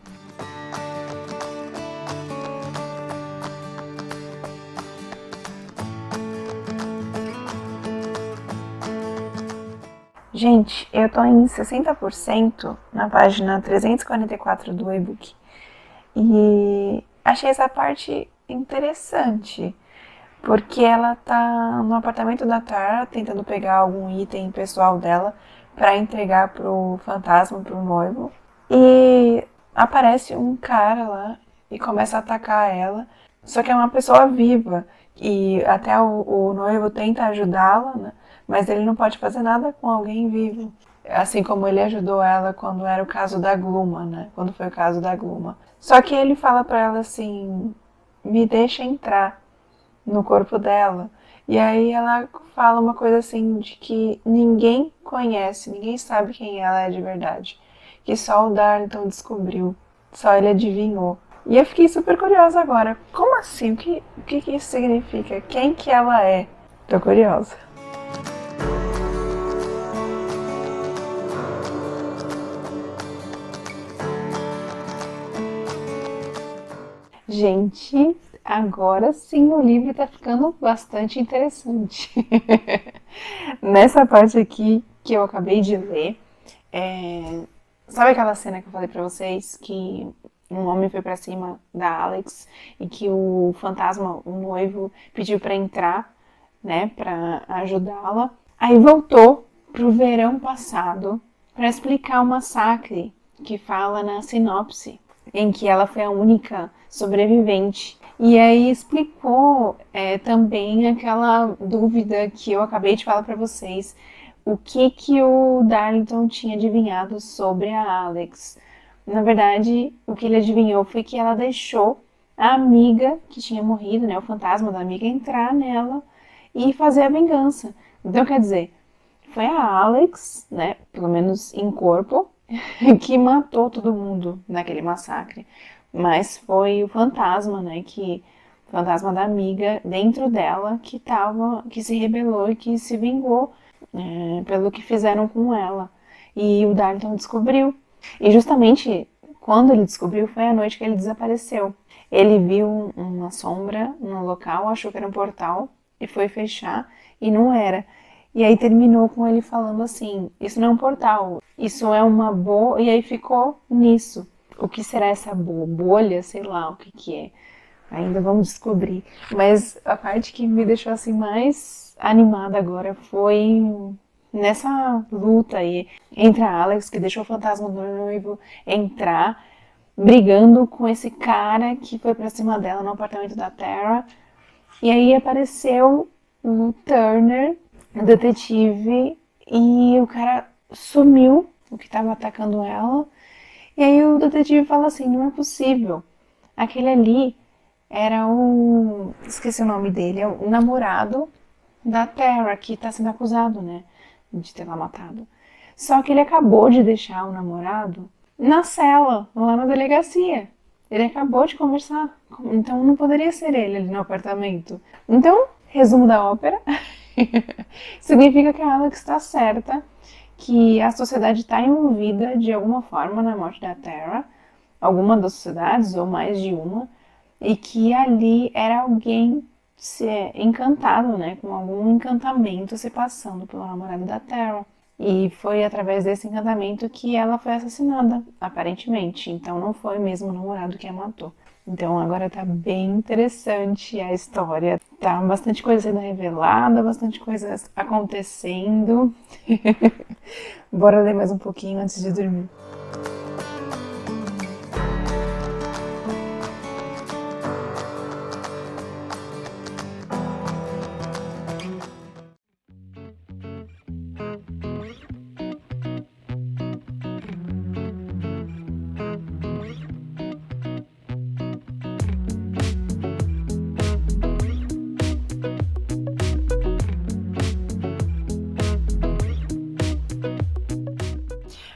S1: Gente, eu tô em 60% na página 344 do e-book. E achei essa parte interessante, porque ela tá no apartamento da Tara tentando pegar algum item pessoal dela para entregar pro fantasma, pro noivo. E aparece um cara lá e começa a atacar ela, só que é uma pessoa viva. E até o noivo tenta ajudá-la, né? Mas ele não pode fazer nada com alguém vivo. Assim como ele ajudou ela quando era o caso da Gluma, né? Quando foi o caso da Gluma. Só que ele fala pra ela assim, me deixa entrar no corpo dela. E aí ela fala uma coisa assim de que ninguém conhece, ninguém sabe quem ela é de verdade. Que só o Darlington descobriu, só ele adivinhou. E eu fiquei super curiosa agora. Como assim? O que isso significa? Quem que ela é? Tô curiosa. Gente, agora sim o livro tá ficando bastante interessante. Nessa parte aqui que eu acabei de ler, sabe aquela cena que eu falei pra vocês que um homem foi pra cima da Alex e que o fantasma, o noivo, pediu pra entrar, né, pra ajudá-la. Aí voltou pro verão passado pra explicar o massacre que fala na sinopse, em que ela foi a única sobrevivente. E aí explicou também aquela dúvida que eu acabei de falar para vocês. O que o Darlington tinha adivinhado sobre a Alex. Na verdade, o que ele adivinhou foi que ela deixou a amiga que tinha morrido, né, o fantasma da amiga, entrar nela e fazer a vingança. Então, quer dizer, foi a Alex, né, pelo menos em corpo, que matou todo mundo naquele massacre. Mas foi o fantasma, né, o fantasma da amiga dentro dela que se rebelou e que se vingou pelo que fizeram com ela. E o Darlington descobriu. E justamente quando ele descobriu foi a noite que ele desapareceu. Ele viu uma sombra no local, achou que era um portal e foi fechar e não era. E aí terminou com ele falando assim, isso não é um portal, isso é uma bolha, e aí ficou nisso. O que será essa bolha? Sei lá o que é. Ainda vamos descobrir. Mas a parte que me deixou assim mais animada agora foi nessa luta aí entre a Alex, que deixou o fantasma do noivo entrar, brigando com esse cara que foi pra cima dela no apartamento da Tara. E aí apareceu o Turner, o detetive, e o cara sumiu, o que estava atacando ela. E aí o detetive fala assim, não é possível. Aquele ali era esqueci o nome dele, é o namorado da Tara, que está sendo acusado, né, de ter ela matado. Só que ele acabou de deixar o namorado na cela, lá na delegacia. Ele acabou de conversar, então não poderia ser ele ali no apartamento. Então, resumo da ópera, significa que a Alex está certa, que a sociedade está envolvida de alguma forma na morte da Tara, alguma das sociedades ou mais de uma, e que ali era alguém encantado, né, com algum encantamento se passando pelo namorado da Tara. E foi através desse encantamento que ela foi assassinada, aparentemente. Então não foi mesmo o namorado que a matou. Então agora tá bem interessante a história. Tá bastante coisa sendo revelada, bastante coisa acontecendo. Bora ler mais um pouquinho antes de dormir.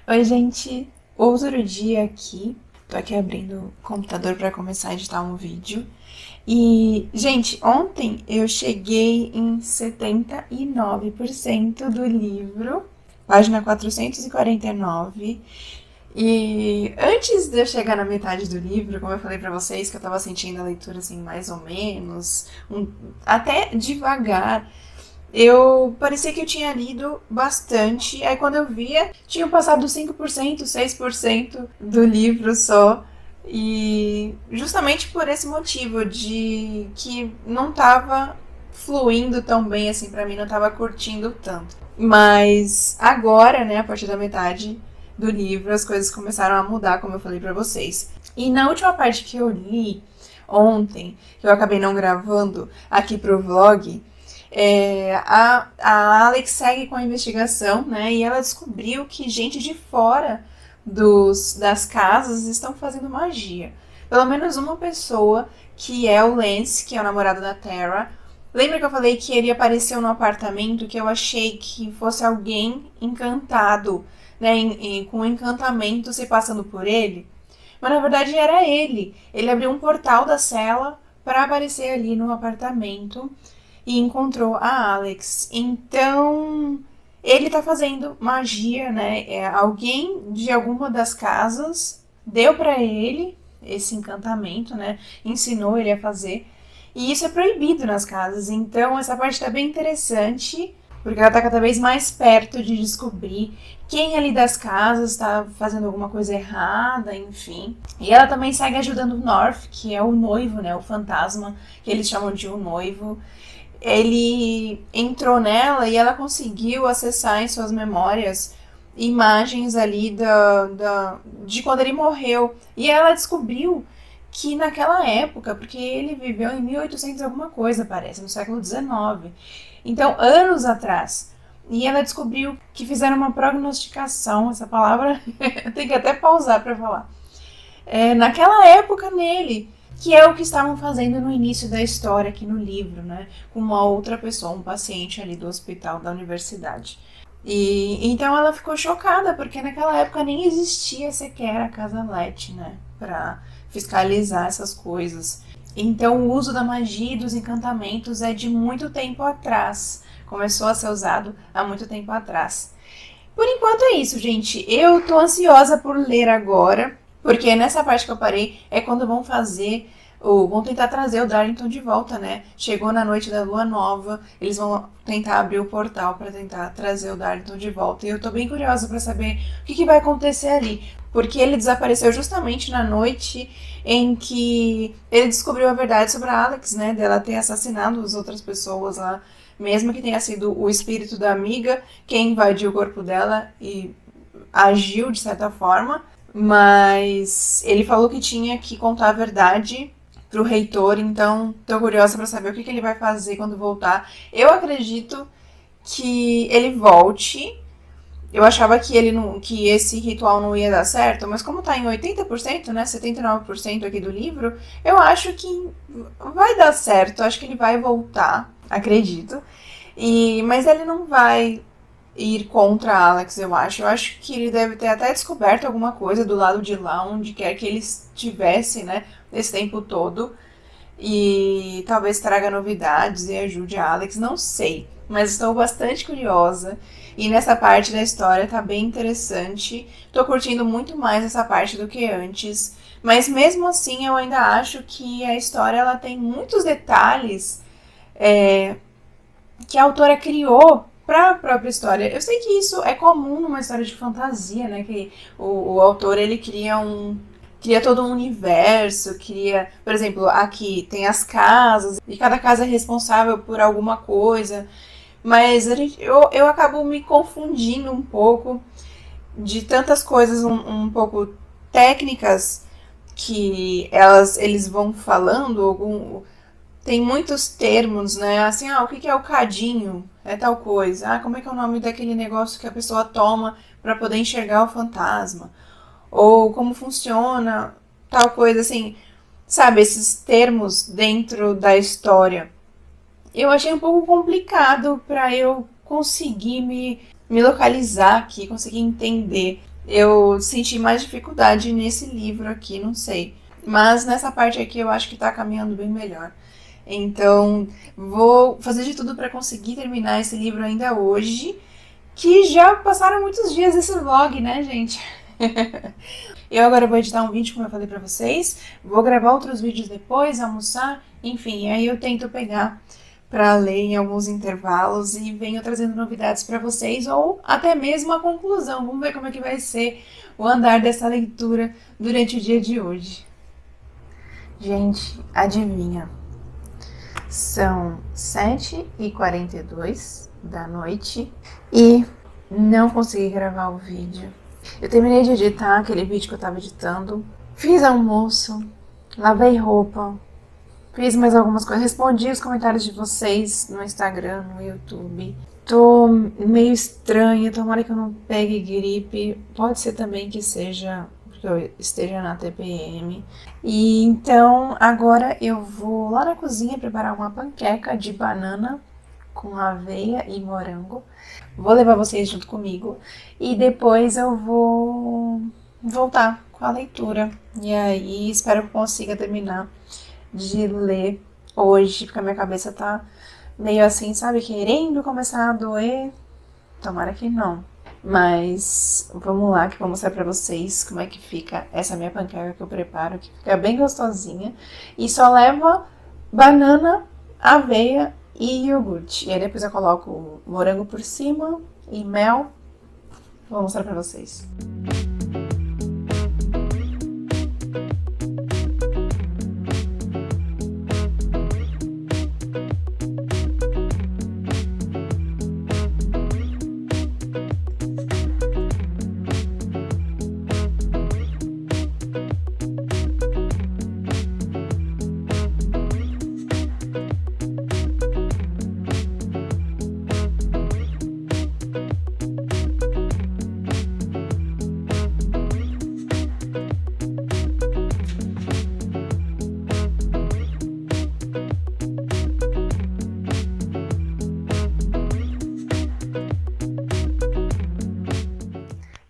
S1: Oi, gente! Outro dia aqui. Tô aqui abrindo o computador para começar a editar um vídeo. E, gente, ontem eu cheguei em 79% do livro, página 449. E antes de eu chegar na metade do livro, como eu falei pra vocês, que eu tava sentindo a leitura assim, mais ou menos, até devagar, parecia que eu tinha lido bastante. Aí quando eu via, tinham passado 5%, 6% do livro só. E justamente por esse motivo de que não tava fluindo tão bem assim pra mim, não tava curtindo tanto. Mas agora, né, a partir da metade do livro, as coisas começaram a mudar, como eu falei pra vocês. E na última parte que eu li ontem, que eu acabei não gravando aqui pro vlog, a Alex segue com a investigação, né? E ela descobriu que gente de fora das casas estão fazendo magia. Pelo menos uma pessoa, que é o Lance, que é o namorado da Tara. Lembra que eu falei que ele apareceu no apartamento, que eu achei que fosse alguém encantado, né? Com um encantamento se passando por ele? Mas na verdade era ele. Ele abriu um portal da cela para aparecer ali no apartamento e encontrou a Alex. Então, ele tá fazendo magia, né? Alguém de alguma das casas deu para ele esse encantamento, né? Ensinou ele a fazer. E isso é proibido nas casas. Então, essa parte tá bem interessante, porque ela tá cada vez mais perto de descobrir quem ali das casas tá fazendo alguma coisa errada, enfim. E ela também segue ajudando o North, que é o noivo, né? O fantasma, que eles chamam de o noivo. Ele entrou nela e ela conseguiu acessar em suas memórias imagens ali de quando ele morreu. E ela descobriu que naquela época, porque ele viveu em 1800 alguma coisa, parece, no século XIX. Então, anos atrás. E ela descobriu que fizeram uma prognosticação, essa palavra tem que até pausar para falar. Naquela época nele, que é o que estavam fazendo no início da história aqui no livro, né? Com uma outra pessoa, um paciente ali do hospital da universidade. E então ela ficou chocada, porque naquela época nem existia sequer a Casa Lete, né? Pra fiscalizar essas coisas. Então o uso da magia e dos encantamentos é de muito tempo atrás. Começou a ser usado há muito tempo atrás. Por enquanto é isso, gente. Eu tô ansiosa por ler agora, porque nessa parte que eu parei é quando vão tentar trazer o Darlington de volta, né? Chegou na noite da lua nova, eles vão tentar abrir o portal para tentar trazer o Darlington de volta. E eu tô bem curiosa para saber o que vai acontecer ali, porque ele desapareceu justamente na noite em que ele descobriu a verdade sobre a Alex, né? Dela ter assassinado as outras pessoas lá, mesmo que tenha sido o espírito da amiga quem invadiu o corpo dela e agiu de certa forma. Mas ele falou que tinha que contar a verdade pro reitor, então tô curiosa pra saber o que ele vai fazer quando voltar. Eu acredito que ele volte. Eu achava que esse ritual não ia dar certo, mas como tá em 80%, né, 79% aqui do livro, eu acho que vai dar certo. Eu acho que ele vai voltar, acredito. Mas ele não vai ir contra Alex, eu acho. Eu acho que ele deve ter até descoberto alguma coisa do lado de lá, onde quer que ele estivesse, né, esse tempo todo. E talvez traga novidades e ajude a Alex, não sei. Mas estou bastante curiosa. E nessa parte da história tá bem interessante. Tô curtindo muito mais essa parte do que antes. Mas mesmo assim eu ainda acho que a história ela tem muitos detalhes que a autora criou para a própria história. Eu sei que isso é comum numa história de fantasia, né? Que o autor ele cria todo um universo, cria, por exemplo, aqui tem as casas e cada casa é responsável por alguma coisa. Mas eu acabo me confundindo um pouco de tantas coisas um pouco técnicas que eles vão falando, tem muitos termos, né? Assim, o que é o cadinho? É tal coisa. Como é que é o nome daquele negócio que a pessoa toma para poder enxergar o fantasma? Ou como funciona tal coisa, assim, sabe? Esses termos dentro da história. Eu achei um pouco complicado para eu conseguir me localizar aqui, conseguir entender. Eu senti mais dificuldade nesse livro aqui, não sei. Mas nessa parte aqui eu acho que tá caminhando bem melhor. Então, vou fazer de tudo para conseguir terminar esse livro ainda hoje, que já passaram muitos dias desse vlog, né, gente? Eu agora vou editar um vídeo, como eu falei pra vocês, vou gravar outros vídeos depois, almoçar, enfim, aí eu tento pegar para ler em alguns intervalos e venho trazendo novidades para vocês, ou até mesmo a conclusão. Vamos ver como é que vai ser o andar dessa leitura durante o dia de hoje. Gente, adivinha? São 7h42 da noite e não consegui gravar o vídeo. Eu terminei de editar aquele vídeo que eu tava editando, fiz almoço, lavei roupa, fiz mais algumas coisas, respondi os comentários de vocês no Instagram, no YouTube. Tô meio estranha, tomara que eu não pegue gripe, pode ser também que seja porque eu esteja na TPM. E então agora eu vou lá na cozinha preparar uma panqueca de banana com aveia e morango. Vou levar vocês junto comigo e depois eu vou voltar com a leitura. E aí espero que eu consiga terminar de ler hoje, porque a minha cabeça tá meio assim, sabe, querendo começar a doer. Tomara que não. Mas vamos lá que eu vou mostrar pra vocês como é que fica essa minha panqueca que eu preparo, que fica bem gostosinha. E só leva banana, aveia e iogurte. E aí depois eu coloco morango por cima e mel. Vou mostrar pra vocês.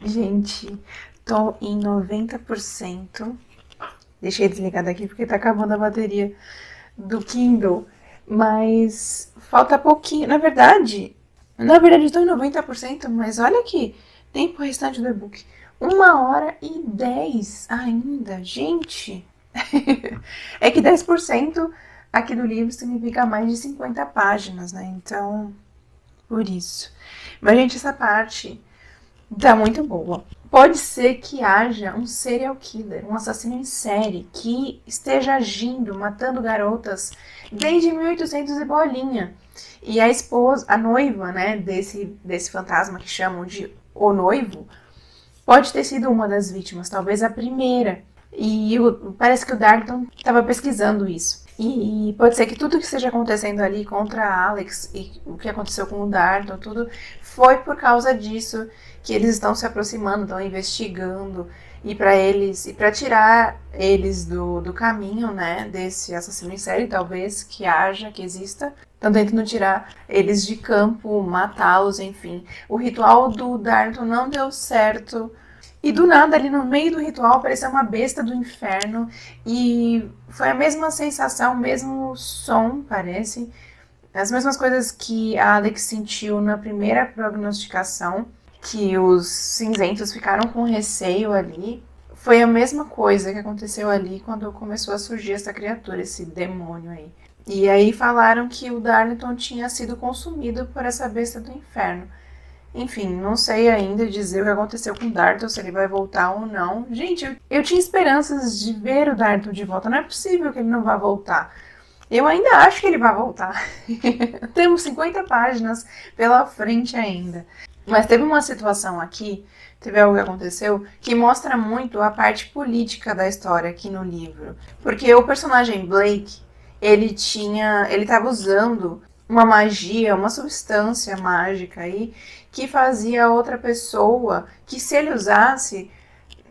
S1: Gente, tô em 90%. Deixei desligado aqui porque tá acabando a bateria do Kindle. Mas falta pouquinho. Na verdade eu tô em 90%, mas olha aqui. Tempo restante do e-book. 1h10 ainda, gente. É que 10% aqui do livro significa mais de 50 páginas, né? Então, por isso. Mas, gente, essa parte tá muito boa. Pode ser que haja um serial killer, um assassino em série, que esteja agindo, matando garotas desde 1800 e bolinha. E a esposa, a noiva, né, desse fantasma que chamam de o noivo, pode ter sido uma das vítimas, talvez a primeira. E parece que o Darton estava pesquisando isso. E pode ser que tudo que esteja acontecendo ali contra a Alex e o que aconteceu com o Darton, tudo foi por causa disso que eles estão se aproximando, estão investigando e para tirar eles do caminho, né, desse assassino em série, talvez que exista, Estão tentando tirar eles de campo, matá-los, enfim. O ritual do Darlington não deu certo. E do nada, ali no meio do ritual, apareceu uma besta do inferno. E foi a mesma sensação, o mesmo som, parece. As mesmas coisas que a Alex sentiu na primeira prognosticação. Que os cinzentos ficaram com receio ali. Foi a mesma coisa que aconteceu ali quando começou a surgir essa criatura, esse demônio aí. E aí falaram que o Darlington tinha sido consumido por essa besta do inferno. Enfim, não sei ainda dizer o que aconteceu com o Darlington, se ele vai voltar ou não. Gente, eu tinha esperanças de ver o Darlington de volta. Não é possível que ele não vá voltar. Eu ainda acho que ele vai voltar. Temos 50 páginas pela frente ainda. Mas teve uma situação aqui, teve algo que aconteceu, que mostra muito a parte política da história aqui no livro. Porque o personagem Blake, ele estava usando uma magia, uma substância mágica aí, que fazia outra pessoa, que se ele usasse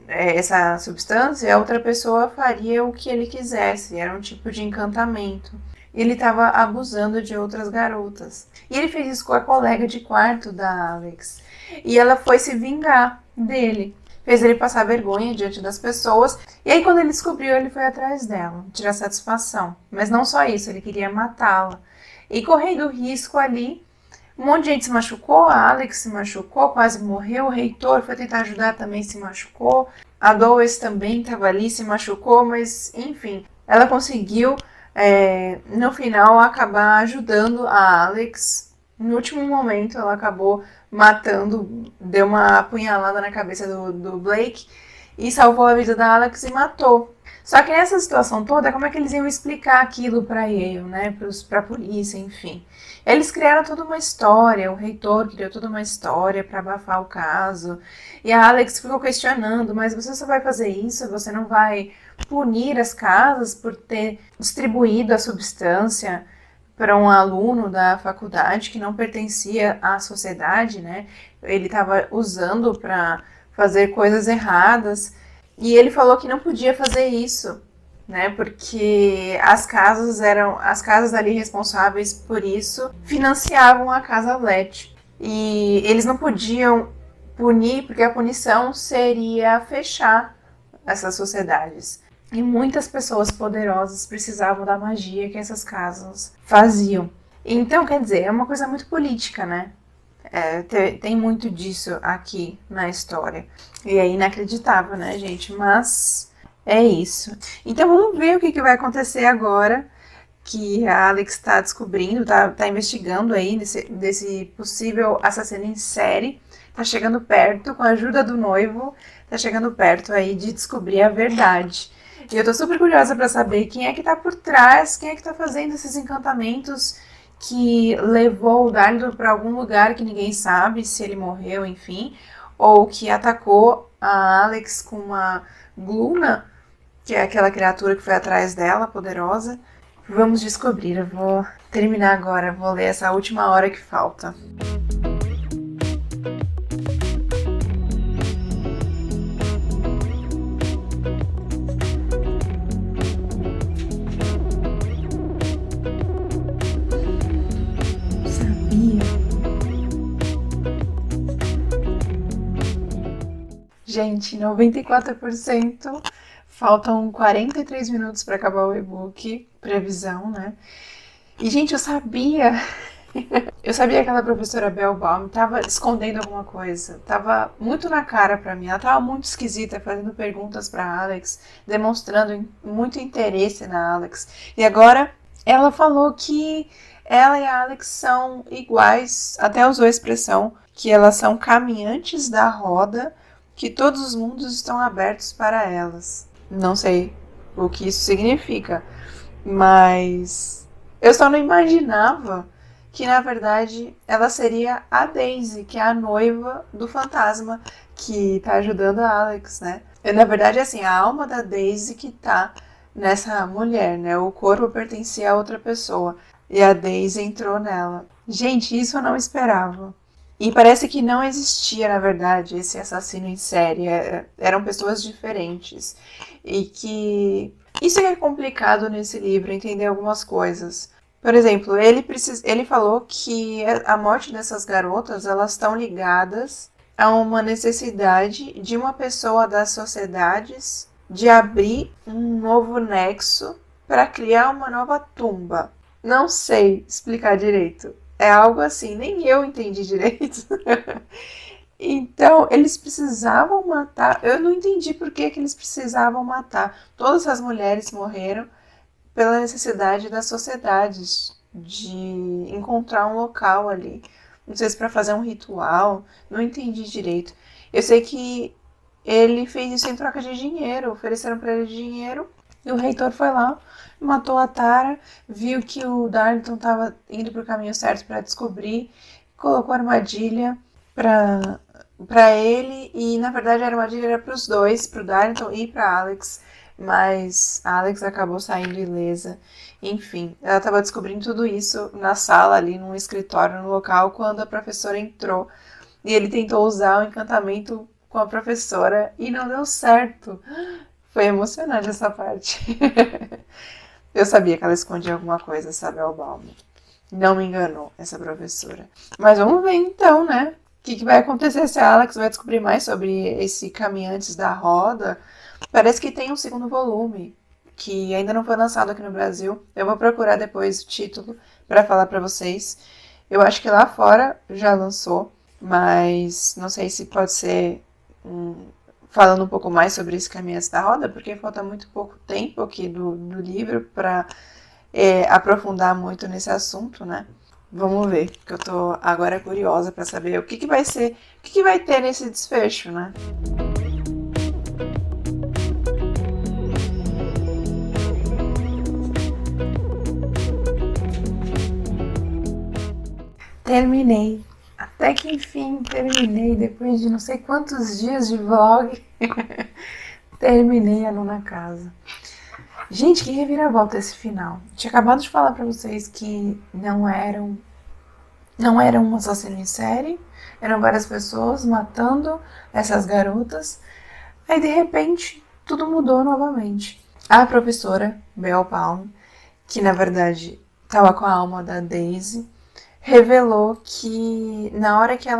S1: essa substância, a outra pessoa faria o que ele quisesse, era um tipo de encantamento. Ele estava abusando de outras garotas. E ele fez isso com a colega de quarto da Alex. E ela foi se vingar dele. Fez ele passar vergonha diante das pessoas. E aí, quando ele descobriu, ele foi atrás dela, tirar satisfação. Mas não só isso, ele queria matá-la. E correndo risco ali, um monte de gente se machucou. A Alex se machucou, quase morreu. O reitor foi tentar ajudar, também se machucou. A Doris também estava ali, se machucou. Mas, enfim, ela conseguiu... no final acabar ajudando a Alex. No último momento ela acabou matando, deu uma apunhalada na cabeça do Blake e salvou a vida da Alex e matou. Só que nessa situação toda, como é que eles iam explicar aquilo pra Yale, né, pra polícia, enfim. Eles criaram toda uma história, o reitor criou toda uma história pra abafar o caso. E a Alex ficou questionando, mas você só vai fazer isso? Você não vai punir as casas por ter distribuído a substância para um aluno da faculdade que não pertencia à sociedade, né? Ele estava usando para fazer coisas erradas. E ele falou que não podia fazer isso, né? Porque as casas ali responsáveis por isso financiavam a Casa Let. E eles não podiam punir, porque a punição seria fechar essas sociedades. E muitas pessoas poderosas precisavam da magia que essas casas faziam. Então, quer dizer, é uma coisa muito política, né? Tem muito disso aqui na história. E é inacreditável, né, gente? Mas é isso. Então, vamos ver o que vai acontecer agora que a Alex está descobrindo, tá investigando aí desse possível assassino em série. Tá chegando perto, com a ajuda do noivo, tá chegando perto aí de descobrir a verdade. E eu tô super curiosa pra saber quem é que tá por trás, quem é que tá fazendo esses encantamentos que levou o Darlington pra algum lugar que ninguém sabe se ele morreu, enfim, ou que atacou a Alex com uma gluna, que é aquela criatura que foi atrás dela, poderosa. Vamos descobrir, eu vou terminar agora, vou ler essa última hora que falta. Gente, 94%, faltam 43 minutos para acabar o e-book, previsão, né? E, gente, eu sabia que aquela professora Bell Baum estava escondendo alguma coisa, estava muito na cara para mim, ela estava muito esquisita, fazendo perguntas para Alex, demonstrando muito interesse na Alex. E agora ela falou que ela e a Alex são iguais, até usou a expressão que elas são caminhantes da roda, que todos os mundos estão abertos para elas. Não sei o que isso significa, mas eu só não imaginava que, na verdade, ela seria a Daisy, que é a noiva do fantasma que tá ajudando a Alex, né? Na verdade, assim, a alma da Daisy que tá nessa mulher, né? O corpo pertencia a outra pessoa e a Daisy entrou nela. Gente, isso eu não esperava. E parece que não existia, na verdade, esse assassino em série. Eram pessoas diferentes. E que... Isso é complicado nesse livro, entender algumas coisas. Por exemplo, ele falou que a morte dessas garotas, elas estão ligadas a uma necessidade de uma pessoa das sociedades de abrir um novo nexo para criar uma nova tumba. Não sei explicar direito. É algo assim, nem eu entendi direito. Então, eles precisavam matar. Eu não entendi por que eles precisavam matar. Todas as mulheres morreram pela necessidade das sociedades de encontrar um local ali. Não sei se para fazer um ritual, não entendi direito. Eu sei que ele fez isso em troca de dinheiro, ofereceram para ele dinheiro e o reitor foi lá, matou a Tara, viu que o Darlington estava indo para o caminho certo para descobrir, colocou armadilha para ele e na verdade a armadilha era para os dois, para o Darlington e para Alex, mas a Alex acabou saindo ilesa. Enfim, ela estava descobrindo tudo isso na sala ali, num escritório, no local, quando a professora entrou e ele tentou usar o encantamento com a professora e não deu certo. Foi emocionante essa parte. Eu sabia que ela escondia alguma coisa, sabe, Bell-Balm. Não me enganou, essa professora. Mas vamos ver então, né? O que vai acontecer se a Alex vai descobrir mais sobre esse Caminhantes da Roda. Parece que tem um segundo volume, que ainda não foi lançado aqui no Brasil. Eu vou procurar depois o título para falar para vocês. Eu acho que lá fora já lançou, mas não sei se pode ser falando um pouco mais sobre esse Caminhantes da Roda, porque falta muito pouco tempo aqui do livro para aprofundar muito nesse assunto, né? Vamos ver, porque eu tô agora curiosa para saber o que vai ser, o que vai ter nesse desfecho, né? Terminei. Até que enfim terminei, depois de não sei quantos dias de vlog, terminei a Nona Casa. Gente, que reviravolta esse final. Tinha acabado de falar pra vocês que não era um assassino em série, eram várias pessoas matando essas garotas. Aí de repente tudo mudou novamente. A professora Bell-Balm, que na verdade estava com a alma da Daisy, revelou que na hora que a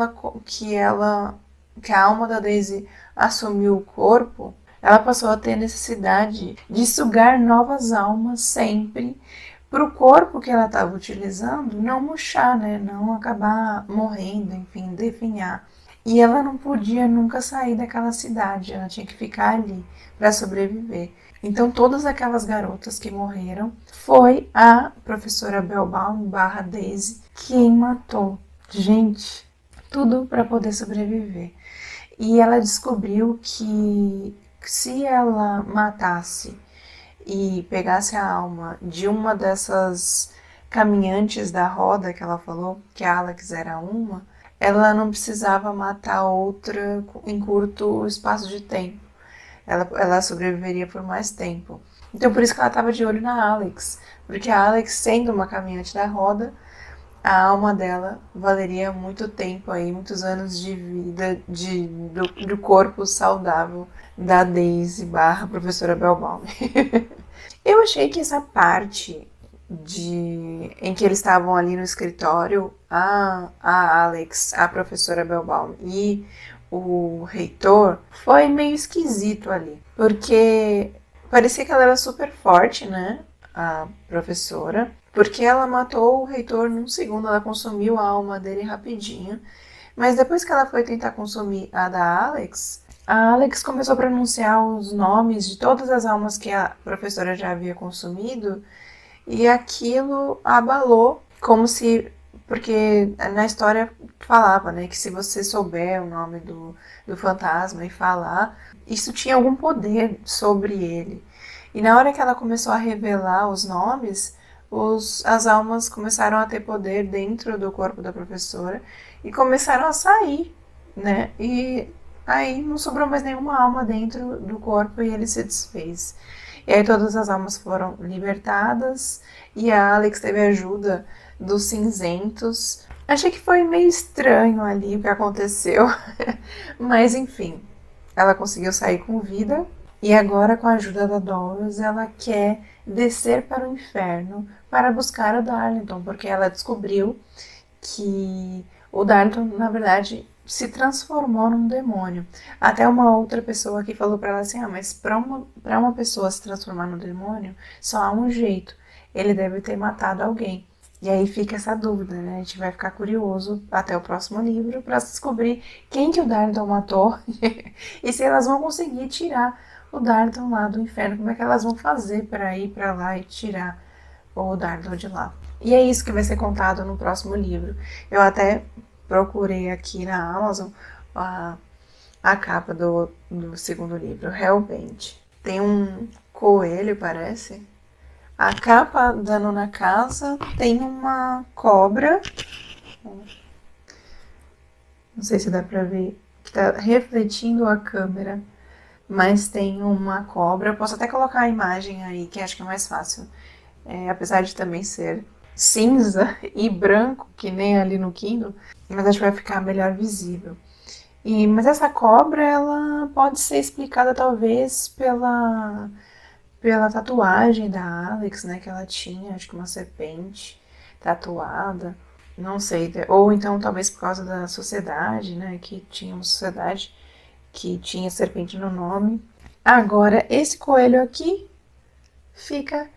S1: alma da Daisy assumiu o corpo, ela passou a ter necessidade de sugar novas almas sempre para o corpo que ela estava utilizando não murchar, né? Não acabar morrendo, enfim, definhar. E ela não podia nunca sair daquela cidade, ela tinha que ficar ali para sobreviver. Então todas aquelas garotas que morreram foi a professora Bell-Balm / Daisy quem matou. Gente, tudo para poder sobreviver. E ela descobriu que se ela matasse e pegasse a alma de uma dessas caminhantes da roda que ela falou, que a Alex era uma, ela não precisava matar outra em curto espaço de tempo. Ela sobreviveria por mais tempo. Então por isso que ela estava de olho na Alex, porque a Alex, sendo uma caminhante da roda, a alma dela valeria muito tempo aí, muitos anos de vida do corpo saudável da Daisy / professora Bell-Balm. Eu achei que essa parte em que eles estavam ali no escritório, a Alex, a professora Bell-Balm e o reitor, foi meio esquisito ali, porque parecia que ela era super forte, né, a professora, porque ela matou o reitor num segundo, ela consumiu a alma dele rapidinho, mas depois que ela foi tentar consumir a da Alex, a Alex começou a pronunciar os nomes de todas as almas que a professora já havia consumido, e aquilo abalou, como se... Porque na história falava, né, que se você souber o nome do fantasma e falar, isso tinha algum poder sobre ele. E na hora que ela começou a revelar os nomes, as almas começaram a ter poder dentro do corpo da professora e começaram a sair, né? E aí não sobrou mais nenhuma alma dentro do corpo e ele se desfez. E aí todas as almas foram libertadas e a Alex teve a ajuda dos cinzentos. Achei que foi meio estranho ali o que aconteceu, mas enfim, ela conseguiu sair com vida E agora, com a ajuda da Dolores, ela quer descer para o inferno para buscar o Darlington, porque ela descobriu que o Darlington, na verdade, se transformou num demônio. Até uma outra pessoa que falou para ela assim, mas para uma pessoa se transformar num demônio, só há um jeito. Ele deve ter matado alguém. E aí fica essa dúvida, né? A gente vai ficar curioso até o próximo livro para descobrir quem que o Darlington matou e se elas vão conseguir tirar o Darlington lá do inferno. Como é que elas vão fazer para ir para lá e tirar o Darlington de lá? E é isso que vai ser contado no próximo livro. Eu até procurei aqui na Amazon a capa do segundo livro, Hellbent. Tem um coelho, parece. A capa da Nona Casa tem uma cobra. Não sei se dá pra ver, que tá refletindo a câmera. Mas tem uma cobra. Eu posso até colocar a imagem aí, que acho que é mais fácil. Apesar de também ser cinza e branco, que nem ali no Kindle, mas acho que vai ficar melhor visível. Mas essa cobra, ela pode ser explicada talvez pela tatuagem da Alex, né, que ela tinha, acho que uma serpente tatuada, não sei, ou então talvez por causa da sociedade, né, que tinha uma sociedade que tinha serpente no nome. Agora, esse coelho aqui, fica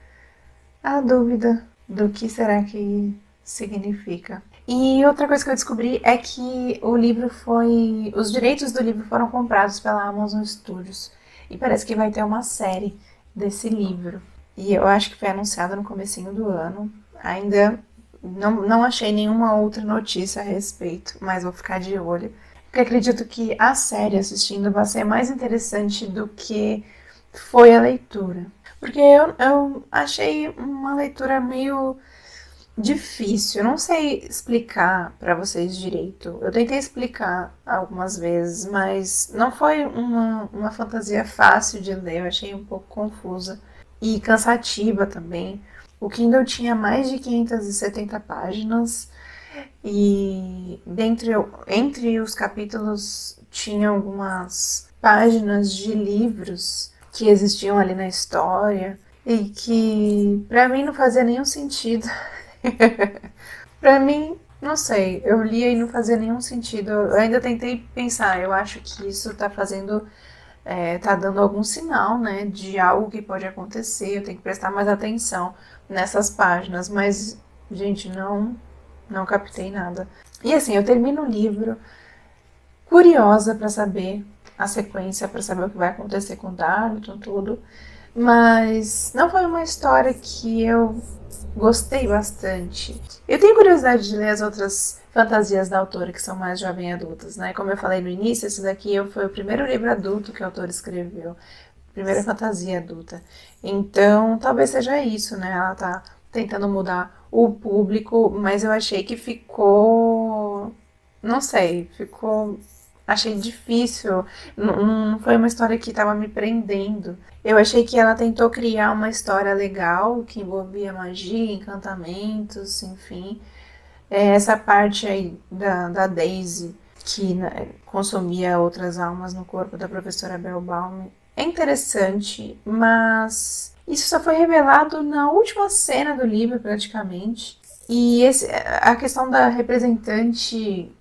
S1: a dúvida do que será que significa. E outra coisa que eu descobri é que os direitos do livro foram comprados pela Amazon Studios. E parece que vai ter uma série desse livro. E eu acho que foi anunciado no comecinho do ano. Ainda não achei nenhuma outra notícia a respeito, mas vou ficar de olho. Porque acredito que a série assistindo vai ser mais interessante do que foi a leitura. Porque eu achei uma leitura meio difícil. Eu não sei explicar para vocês direito. Eu tentei explicar algumas vezes, mas não foi uma fantasia fácil de ler. Eu achei um pouco confusa e cansativa também. O Kindle tinha mais de 570 páginas e entre os capítulos tinha algumas páginas de livros que existiam ali na história e que para mim não fazia nenhum sentido. Pra mim, não sei, eu li e não fazia nenhum sentido. Eu ainda tentei pensar, eu acho que isso tá tá dando algum sinal, né, de algo que pode acontecer. Eu tenho que prestar mais atenção nessas páginas, mas, gente, não captei nada. E assim, eu termino o livro curiosa pra saber a sequência, pra saber o que vai acontecer com o Darlington, tudo. Mas não foi uma história que eu gostei bastante. Eu tenho curiosidade de ler as outras fantasias da autora, que são mais jovem adultas, né? Como eu falei no início, esse daqui foi o primeiro livro adulto que a autora escreveu. Primeira fantasia adulta. Então, talvez seja isso, né? Ela tá tentando mudar o público, mas eu achei que ficou... Não sei, achei difícil, não foi uma história que estava me prendendo. Eu achei que ela tentou criar uma história legal, que envolvia magia, encantamentos, enfim. Essa parte aí da Daisy, que né, consumia outras almas no corpo da professora Bellbaum, é interessante, mas isso só foi revelado na última cena do livro, praticamente. E a questão da representante...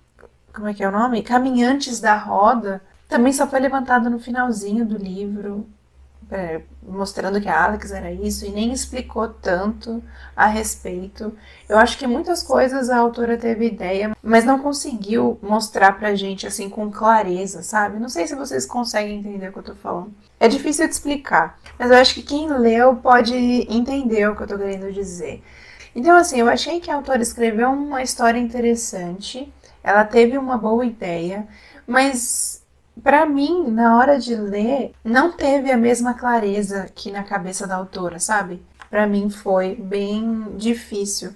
S1: Como é que é o nome? Caminhantes da Roda, também só foi levantado no finalzinho do livro, mostrando que a Alex era isso, e nem explicou tanto a respeito. Eu acho que muitas coisas a autora teve ideia, mas não conseguiu mostrar pra gente assim com clareza, sabe? Não sei se vocês conseguem entender o que eu tô falando. É difícil de explicar, mas eu acho que quem leu pode entender o que eu tô querendo dizer. Então, assim, eu achei que a autora escreveu uma história interessante. Ela teve uma boa ideia, mas para mim, na hora de ler, não teve a mesma clareza que na cabeça da autora, sabe? Para mim foi bem difícil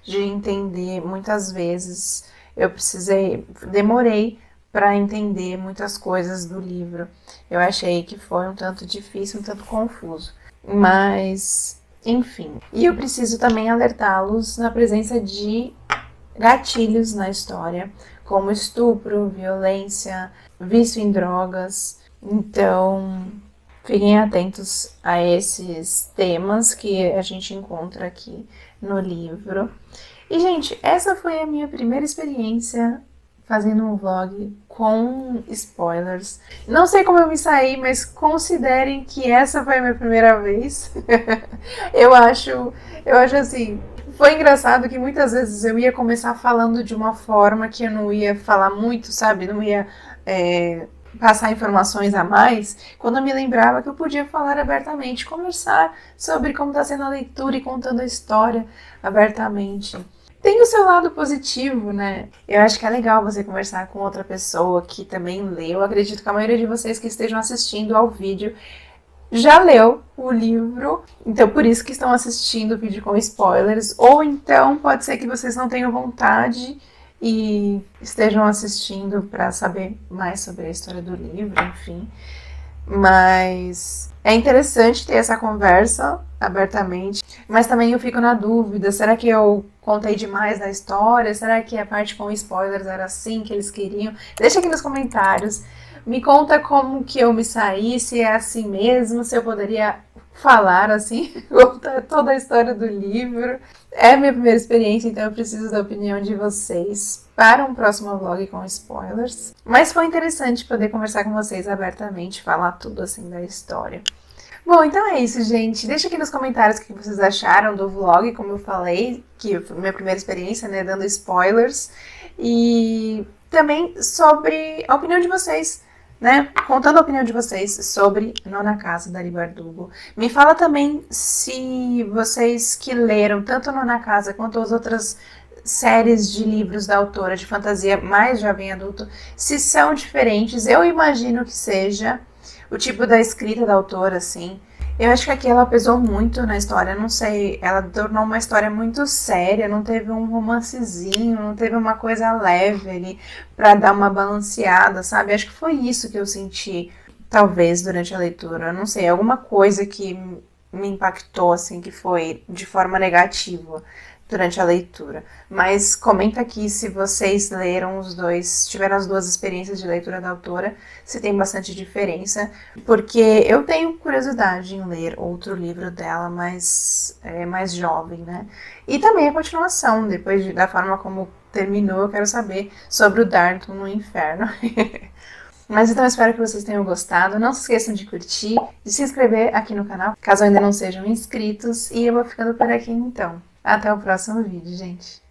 S1: de entender muitas vezes. Demorei para entender muitas coisas do livro. Eu achei que foi um tanto difícil, um tanto confuso. Mas, enfim. E eu preciso também alertá-los na presença de gatilhos na história, como estupro, violência, vício em drogas. Então, Fiquem atentos a esses temas que a gente encontra aqui no livro. E, gente, essa foi a minha primeira experiência fazendo um vlog com spoilers. Não sei como eu me saí, mas considerem que essa foi a minha primeira vez. Eu acho assim, foi engraçado que muitas vezes eu ia começar falando de uma forma que eu não ia falar muito, sabe? Não ia passar informações a mais, quando eu me lembrava que eu podia falar abertamente, conversar sobre como está sendo a leitura e contando a história abertamente. Tem o seu lado positivo, né? Eu acho que é legal você conversar com outra pessoa que também leu. Eu acredito que a maioria de vocês que estejam assistindo ao vídeo já leu o livro, então por isso que estão assistindo o vídeo com spoilers, ou então pode ser que vocês não tenham vontade e estejam assistindo para saber mais sobre a história do livro, enfim. Mas é interessante ter essa conversa abertamente, mas também eu fico na dúvida, será que eu contei demais da história? Será que a parte com spoilers era assim que eles queriam? Deixa aqui nos comentários. Me conta como que eu me saí, se é assim mesmo, se eu poderia falar assim, contar toda a história do livro. É a minha primeira experiência, então eu preciso da opinião de vocês para um próximo vlog com spoilers. Mas foi interessante poder conversar com vocês abertamente, falar tudo assim da história. Bom, então é isso, gente. Deixa aqui nos comentários o que vocês acharam do vlog, como eu falei, que foi minha primeira experiência, né, dando spoilers. E também sobre a opinião de vocês, né, contando a opinião de vocês sobre Nona Casa, da Leigh Bardugo. Me fala também se vocês que leram tanto Nona Casa quanto as outras séries de livros da autora de fantasia mais jovem adulto, se são diferentes. Eu imagino que seja o tipo da escrita da autora, assim. Eu acho que aqui ela pesou muito na história, não sei, ela tornou uma história muito séria, não teve um romancezinho, não teve uma coisa leve ali pra dar uma balanceada, sabe? Acho que foi isso que eu senti, talvez, durante a leitura, não sei, alguma coisa que me impactou, assim, que foi de forma negativa durante a leitura. Mas comenta aqui se vocês leram os dois, tiveram as duas experiências de leitura da autora, se tem bastante diferença, porque eu tenho curiosidade em ler outro livro dela, mas é mais jovem, né? E também a continuação, depois da forma como terminou, eu quero saber sobre o Dardo no Inferno. Mas então eu espero que vocês tenham gostado. Não se esqueçam de curtir, de se inscrever aqui no canal, caso ainda não sejam inscritos. E eu vou ficando por aqui então. Até o próximo vídeo, gente.